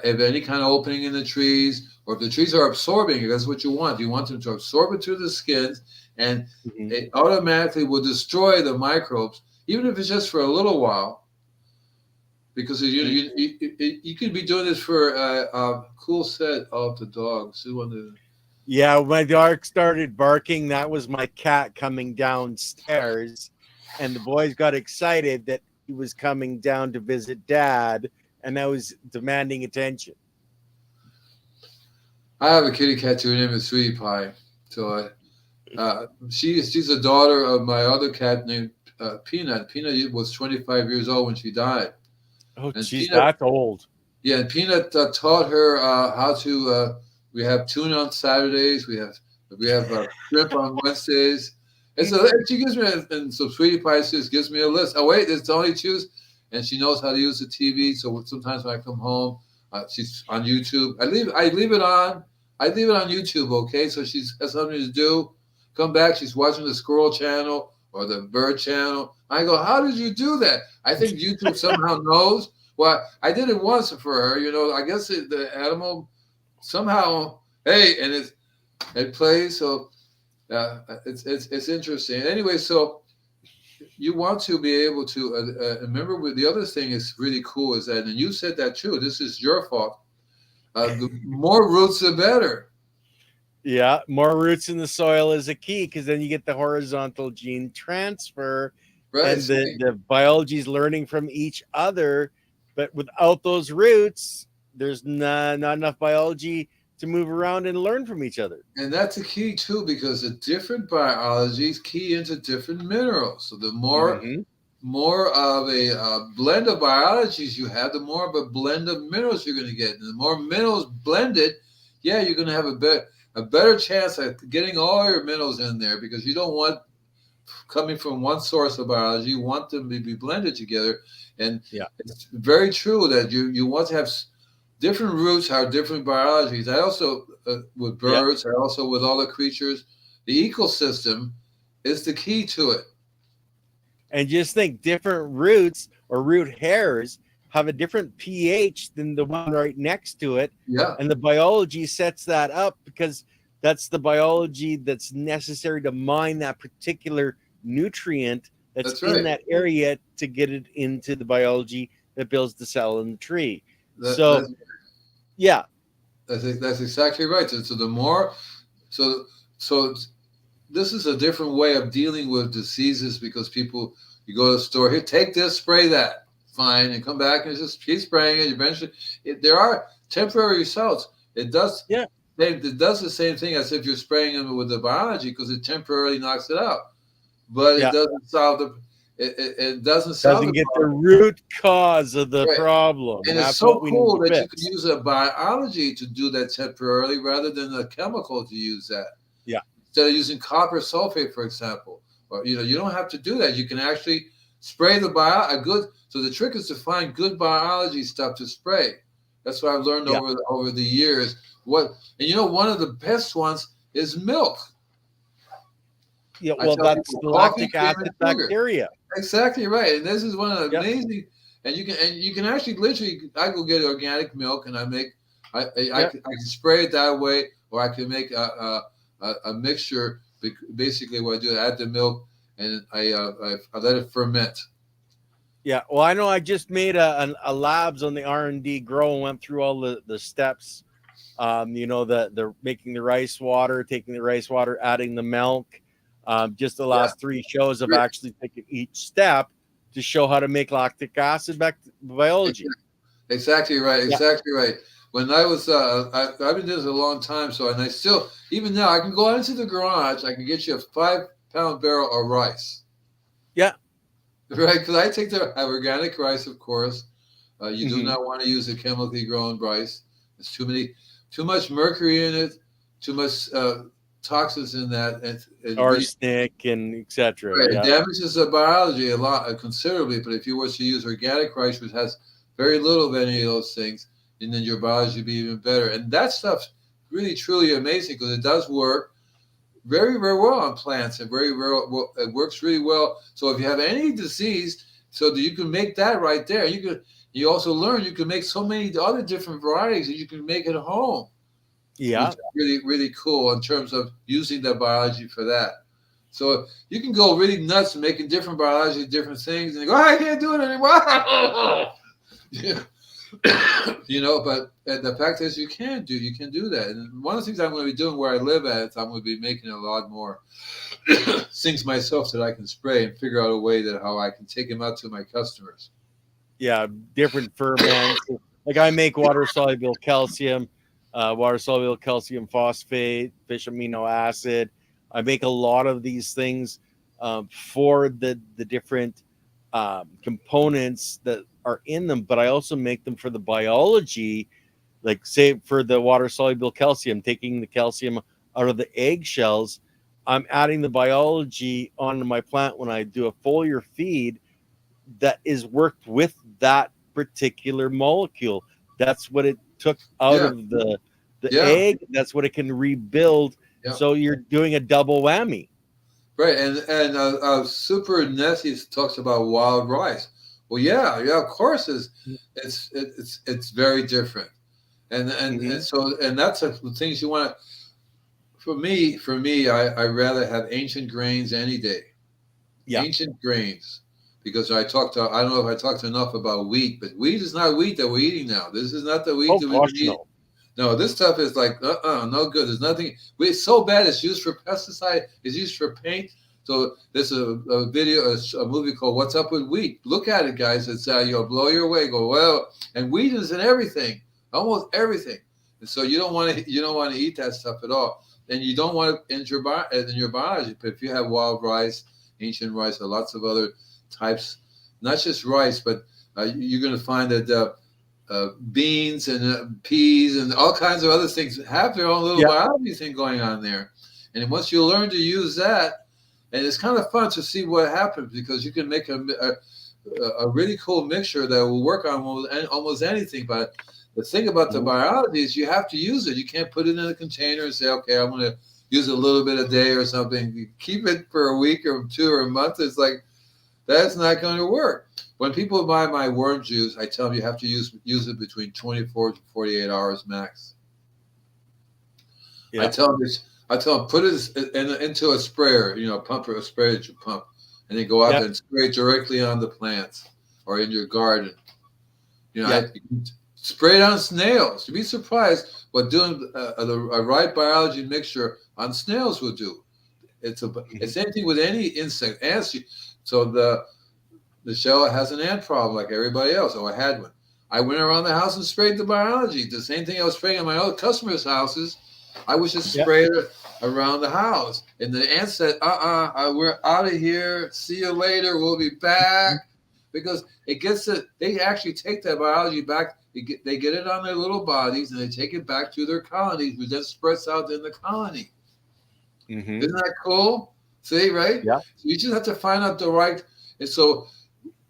if any kind of opening in the trees, or if the trees are absorbing, that's what you want. You want them to absorb it through the skins, and it automatically will destroy the microbes, even if it's just for a little while. Because you could be doing this for a cool set of the dogs. Yeah, when my dog started barking, that was my cat coming downstairs, and the boys got excited that he was coming down to visit Dad, and I was demanding attention. I have a kitty cat too. Her name is Sweetie Pie. So she's a daughter of my other cat named Peanut. Peanut was 25 years old when she died. Oh, she's that old. Yeah, and Peanut taught her how to. We have tuna on Saturdays. We have shrimp on Wednesdays. And so she gives me, and so Sweetie Pie just gives me a list. Oh wait, there's only choose, and she knows how to use the TV. So sometimes when I come home, she's on YouTube. I leave it on YouTube. Okay, so she has something to do. Come back, she's watching the squirrel channel or the bird channel. I go, how did you do that? I think YouTube somehow knows. Well, I did it once for her. I guess the animal somehow, and it plays. So it's interesting. Anyway, so you want to be able to remember. The other thing is really cool is that, and you said that too. This is your fault. The more roots, the better. Yeah, more roots in the soil is a key, because then you get the horizontal gene transfer, and the biology is learning from each other. But without those roots, there's not enough biology to move around and learn from each other. And that's a key too, because the different biologies key into different minerals. So the more of a blend of biologies you have, the more of a blend of minerals you're going to get. And the more minerals blended, you're going to have a better. a better chance at getting all your minerals in there, because you don't want coming from one source of biology. You want them to be blended together. And it's very true that you want to have different roots have different biologies. I also, with birds, I also with all the creatures, the ecosystem is the key to it. And just think, different roots or root hairs have a different pH than the one right next to it. Yeah. And the biology sets that up because that's the biology that's necessary to mine that particular nutrient that's in that area to get it into the biology that builds the cell in the tree. That's exactly right. So the more, so this is a different way of dealing with diseases, because people, you go to the store, here, take this, spray that, fine, and come back and just keep spraying it. Eventually, there are temporary results. It does, it does the same thing as if you're spraying them with the biology, because it temporarily knocks it out, but it doesn't solve the. It doesn't get the root cause of the problem. And it's so cool that you can use a biology to do that temporarily rather than a chemical to use that. Yeah. Instead of using copper sulfate, for example, or you don't have to do that. You can actually spray the So the trick is to find good biology stuff to spray. That's what I've learned over the years. One of the best ones is milk. Yeah, well, that's the lactic acid bacteria. Exactly right, and this is one of the amazing. And you can actually literally, I go get organic milk and I can spray it that way, or I can make a mixture. Basically, what I do, I add the milk and I let it ferment. Yeah, well, I know I just made a labs on the R&D grow and went through all the steps. The making the rice water, taking the rice water, adding the milk. Just the last 3 shows of actually taking each step to show how to make lactic acid biology. Exactly right. Exactly right. When I was, I've been doing this a long time. And I still, even now, I can go out into the garage. I can get you a 5-pound barrel of rice. Yeah. Right. Because I take the organic rice, of course. You do not want to use a chemically grown rice. There's too much mercury in it, too much toxins in that, and arsenic and etc. Right. It damages the biology a lot, considerably. But if you were to use organic rice, which has very little of any of those things, and then your biology would be even better. And that stuff's really truly amazing, because it does work very, very well on plants, and it works really well. So if you have any disease, so that you can make that right there. You also learn you can make so many other different varieties that you can make at home. Yeah, really, really cool in terms of using the biology for that. So you can go really nuts making different biology, different things, and you go, I can't do it anymore. But the fact is, you can do that. And one of the things I'm going to be doing where I live at, I'm going to be making a lot more things myself that I can spray, and figure out a way that how I can take them out to my customers. Yeah, different ferments. Like I make water-soluble calcium. Water-soluble calcium phosphate, fish amino acid. I make a lot of these things for the different components that are in them, but I also make them for the biology, like say for the water-soluble calcium, taking the calcium out of the eggshells. I'm adding the biology onto my plant when I do a foliar feed that is worked with that particular molecule. That's what it took out of the egg. That's what it can rebuild. So you're doing a double whammy. Right. And Super Nessie talks about wild rice. Well, of course it's very different. And that's the things you want to. For me, I rather have ancient grains any day. Yeah. Ancient grains. Because I don't know if I talked enough about wheat, but wheat is not wheat that we're eating now. This is not the wheat that we're eating. No, this stuff is like, no good. There's nothing. It's so bad. It's used for pesticide. It's used for paint. So there's a movie called What's Up with Wheat. Look at it, guys. It's you'll blow your way. Go, well, and wheat is in everything, almost everything. And so you don't want to eat that stuff at all. And you don't want it in your biology. But if you have wild rice, ancient rice, or lots of other types, not just rice, but you're going to find that beans and peas and all kinds of other things have their own little biology thing going on there. And once you learn to use that, and it's kind of fun to see what happens, because you can make a really cool mixture that will work on almost anything. But the thing about the biology is you have to use it. You can't put it in a container and say, okay, I'm going to use it a little bit a day or something. You keep it for a week or two or a month. It's like, that's not going to work. When people buy my worm juice, I tell them you have to use it between 24 to 48 hours max. I tell them put it into a sprayer, a sprayer that you pump, and then go out there and spray directly on the plants or in your garden. Spray it on snails. You'd be surprised what doing a right biology mixture on snails will do. It's the same thing with any insect. Ants. So the shell has an ant problem like everybody else. Oh, I had one. I went around the house and sprayed the biology. The same thing I was spraying on my other customers' houses. I was just spraying it around the house. And the ant said, we're out of here. See you later. We'll be back. Because they actually take that biology back. They get it on their little bodies and they take it back to their colonies, which then spreads out in the colony. Isn't that cool? See, right? Yeah. So you just have to find out the right. And so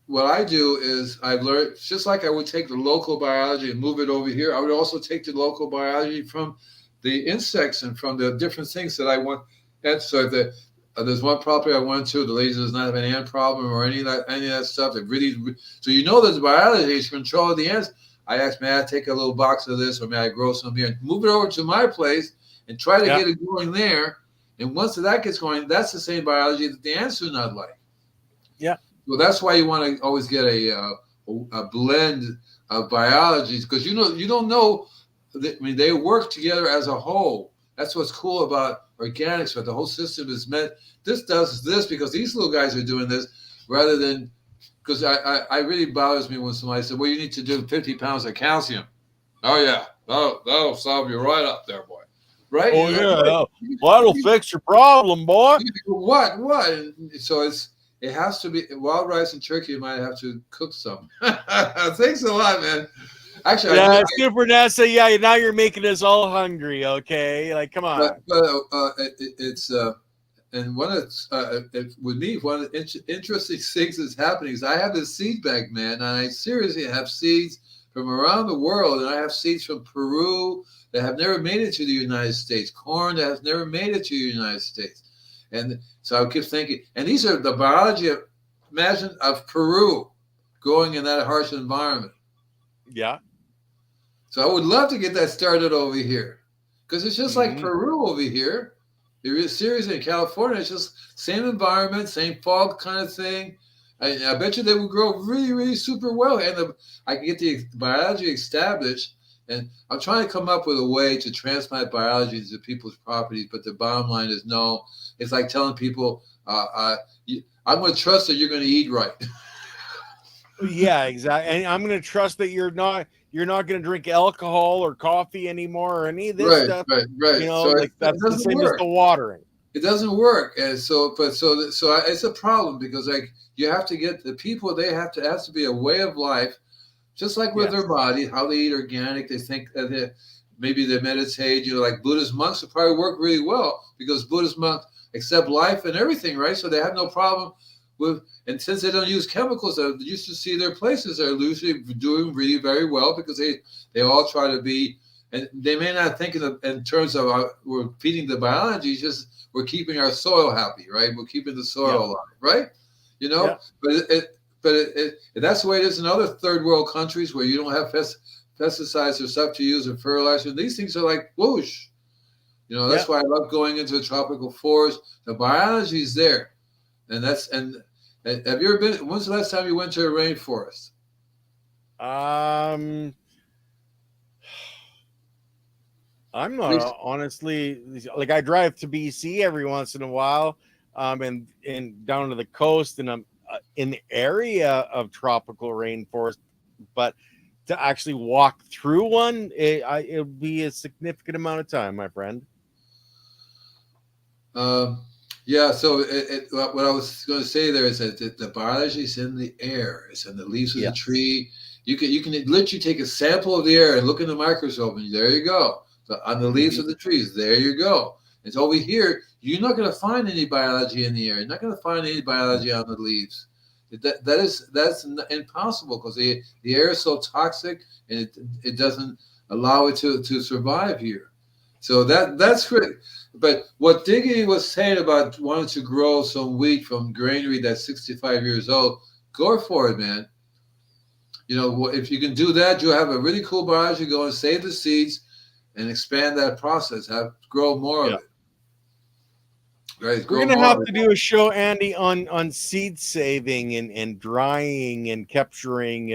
what I do is I've learned, just like I would take the local biology and move it over here, I would also take the local biology from the insects and from the different things that I want. And so there's one property I went to, the lady does not have an ant problem or any of that stuff. So there's biology to control the ants. I asked, may I take a little box of this or may I grow some here and move it over to my place and try to get it going there. And once that gets going, that's the same biology that the ants do not like. Yeah. Well, that's why you want to always get a blend of biologies, because you don't know. They work together as a whole. That's what's cool about organics. But the whole system is meant. This does this because these little guys are doing this, rather than because I really bothers me when somebody said, "Well, you need to do 50 pounds of calcium." Oh yeah, that'll solve you right up there, boy. Right? Oh yeah, that'll fix your problem, boy. What? So it has to be wild rice and turkey. You might have to cook some. Thanks a lot, man. Actually, Super NASA. Yeah, now you're making us all hungry. Okay, like come on. It's and with me, one of the interesting things that's happening is I have this seed bank, man, and I seriously have seeds from around the world, and I have seeds from Peru that have never made it to the United States, corn that has never made it to the United States. And so I keep thinking, and these are the biology of Peru growing in that harsh environment. Yeah. So I would love to get that started over here, because it's just like Peru over here. There is seriously in California, it's just same environment, same fog kind of thing. I bet you they would grow really, really super well. And I can get the biology established. And I'm trying to come up with a way to transplant biology into people's properties. But the bottom line is no. It's like telling people, I'm going to trust that you're going to eat right. Yeah, exactly. And I'm going to trust that you're not going to drink alcohol or coffee anymore or any of this stuff. Right. So that's the same as the watering. It doesn't work. And so it's a problem, because you have to get the people, has to be a way of life, just like with their body, how they eat organic. They think that maybe they meditate, like Buddhist monks would probably work really well, because Buddhist monks accept life and everything, right? So they have no problem with, and since they don't use chemicals, I used to see their places are usually doing really very well, because they all try to be, and they may not think in terms of we're feeding the biology, just we're keeping our soil happy, right? We're keeping the soil alive, right? But that's the way it is in other third world countries where you don't have pesticides or stuff to use or fertilizer. These things are like whoosh. That's why I love going into a tropical forest. The biology is there. And have you ever been, when's the last time you went to a rainforest? I'm not honestly, like I drive to BC every once in a while, and down to the coast, and I'm in the area of tropical rainforest, but to actually walk through one, it would be a significant amount of time, my friend. Yeah, so what I was going to say there is that the biology is in the air. It's in the leaves of the Yes. tree. You can literally take a sample of the air and look in the microscope, and there you go. So on the leaves Mhm. of the trees, there you go. It's over here. You're not going to find any biology in the air. You're not going to find any biology on the leaves. That's impossible because the air is so toxic and it doesn't allow it to survive here. So that's great. But what Diggy was saying about wanting to grow some wheat from granary that's 65 years old, go for it, man. You know, if you can do that, you'll have a really cool biology going, save the seeds and expand that process, have grow more of Yeah. it. Right? We're Grow gonna more have of to it. do a show, Andy, on seed saving and drying and capturing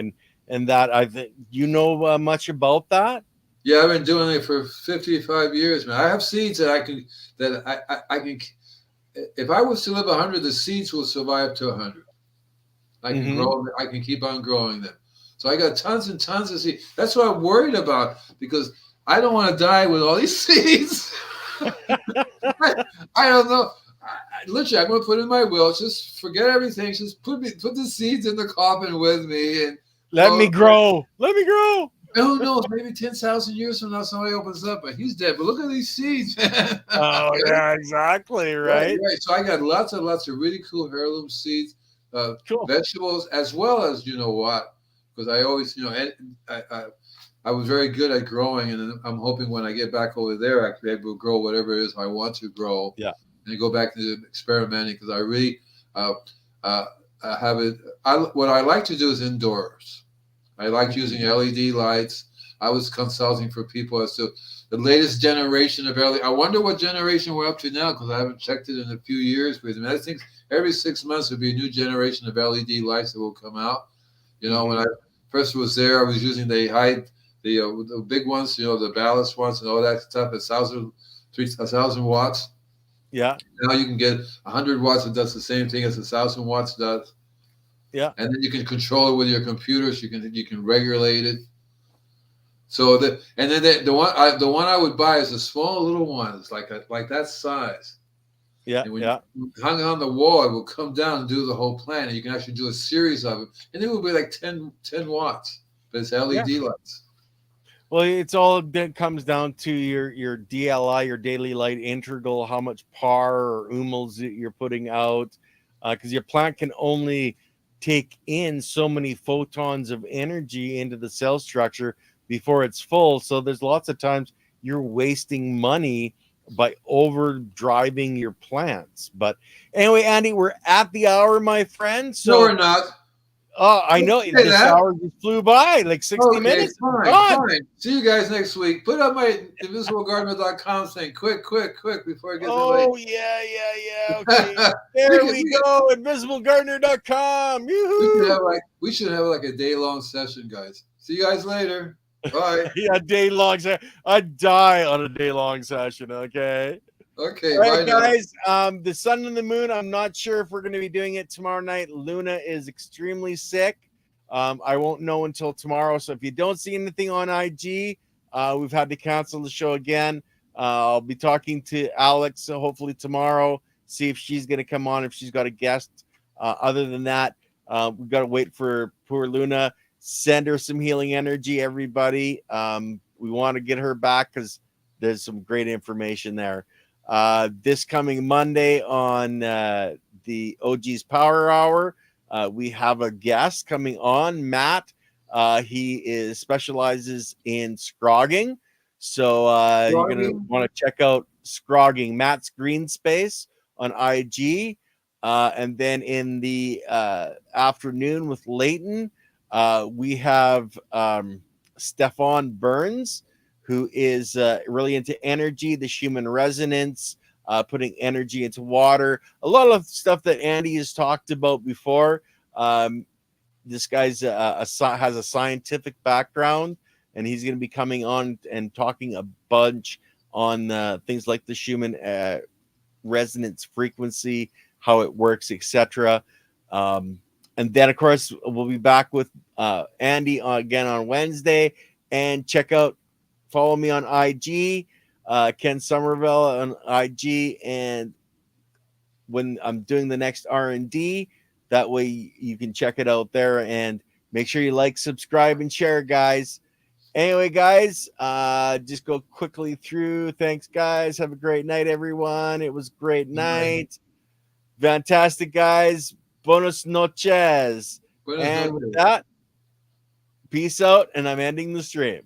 and that. I think you know much about that. Yeah, I've been doing it for 55 years, man. I have seeds that I can if I was to live 100, the seeds will survive to 100. I can Mm-hmm. grow them. I can keep on growing them. So I got tons and tons of seeds. That's what I'm worried about because I don't want to die with all these seeds. I don't know. Literally, I'm going to put in my will. Just forget everything. Just put the seeds in the coffin with me, and Let me oh, grow. Let me grow. who knows? Maybe 10,000 years from now, somebody opens up and he's dead. But look at these seeds, man. Oh yeah, exactly. Right, Right. right. So I got lots and lots of really cool heirloom seeds, Cool. vegetables, as well as you know what, because I always, and I was very good at growing, and I'm hoping when I get back over there, I can be able to grow whatever it is I want to grow, Yeah. and go back to experimenting because I really uh, uh, have it. What I like to do is indoors. I like Mhm. using LED lights. I was consulting for people as to the latest generation of LED. I wonder what generation we're up to now because I haven't checked it in a few years. But I think every 6 months there'll be a new generation of LED lights that will come out. You know, when I Mhm. first was there, I was using the big ones, the ballast ones and all that stuff, 1,000 watts. Yeah. Now you can get 100 watts that does the same thing as 1,000 watts does, Yeah. and then you can control it with your computer. So you can regulate it. So the one I would buy is a small little one. It's like that size. Yeah. And when Yeah. you hung it on the wall, it will come down and do the whole plan. And you can actually do a series of it. And it will be like 10 watts. But it's Yeah. LED lights. Well, it's all that comes down to your DLI, your daily light integral, how much par or umals that you're putting out, because your plant can only take in so many photons of energy into the cell structure before it's full. So there's lots of times you're wasting money by overdriving your plants. But anyway, Andy, we're at the hour, my friend. No, So we're not. I Don't know say this that. hour just flew by, like 60 Okay, minutes. fine, Gone. fine. See you guys next week. Put up my invisiblegardener.com thing. Quick, quick, quick before it gets late. Oh, yeah, yeah, yeah. Okay. There we we, go. InvisibleGardener.com. Yoo-hoo. we should have like a day long session, guys. See you guys later. Bye. Yeah, day long. I'd die on a day long session. Okay. Okay, All right, bye now. guys. The sun and the moon. I'm not sure if we're going to be doing it tomorrow night. Luna is extremely sick. I won't know until tomorrow. So if you don't see anything on IG, we've had to cancel the show again. I'll be talking to Alex hopefully tomorrow. See if she's going to come on. If she's got a guest. Other than that, we've got to wait for poor Luna. Send her some healing energy, everybody. We want to get her back because there's some great information there. This coming Monday on the OG's Power Hour, we have a guest coming on, Matt. He specializes in scrogging. So you're going to want to check out scrogging, Matt's Green Space on IG. And then in the afternoon with Leighton, we have Stefan Burns, who is really into energy, the human resonance, putting energy into water. A lot of stuff that Andy has talked about before. This guy's has a scientific background, and he's going to be coming on and talking a bunch on things like the human resonance frequency, how it works, etc. And then, of course, we'll be back with Andy again on Wednesday. And follow me on IG, Ken Somerville on IG, and when I'm doing the next R&D. That way you can check it out there, and make sure you like, subscribe, and share, guys. Anyway, guys, just go quickly through. Thanks, guys. Have a great night, everyone. It was a great night. Fantastic, guys. Buenos noches. Buenos And with noches. that, peace out, and I'm ending the stream.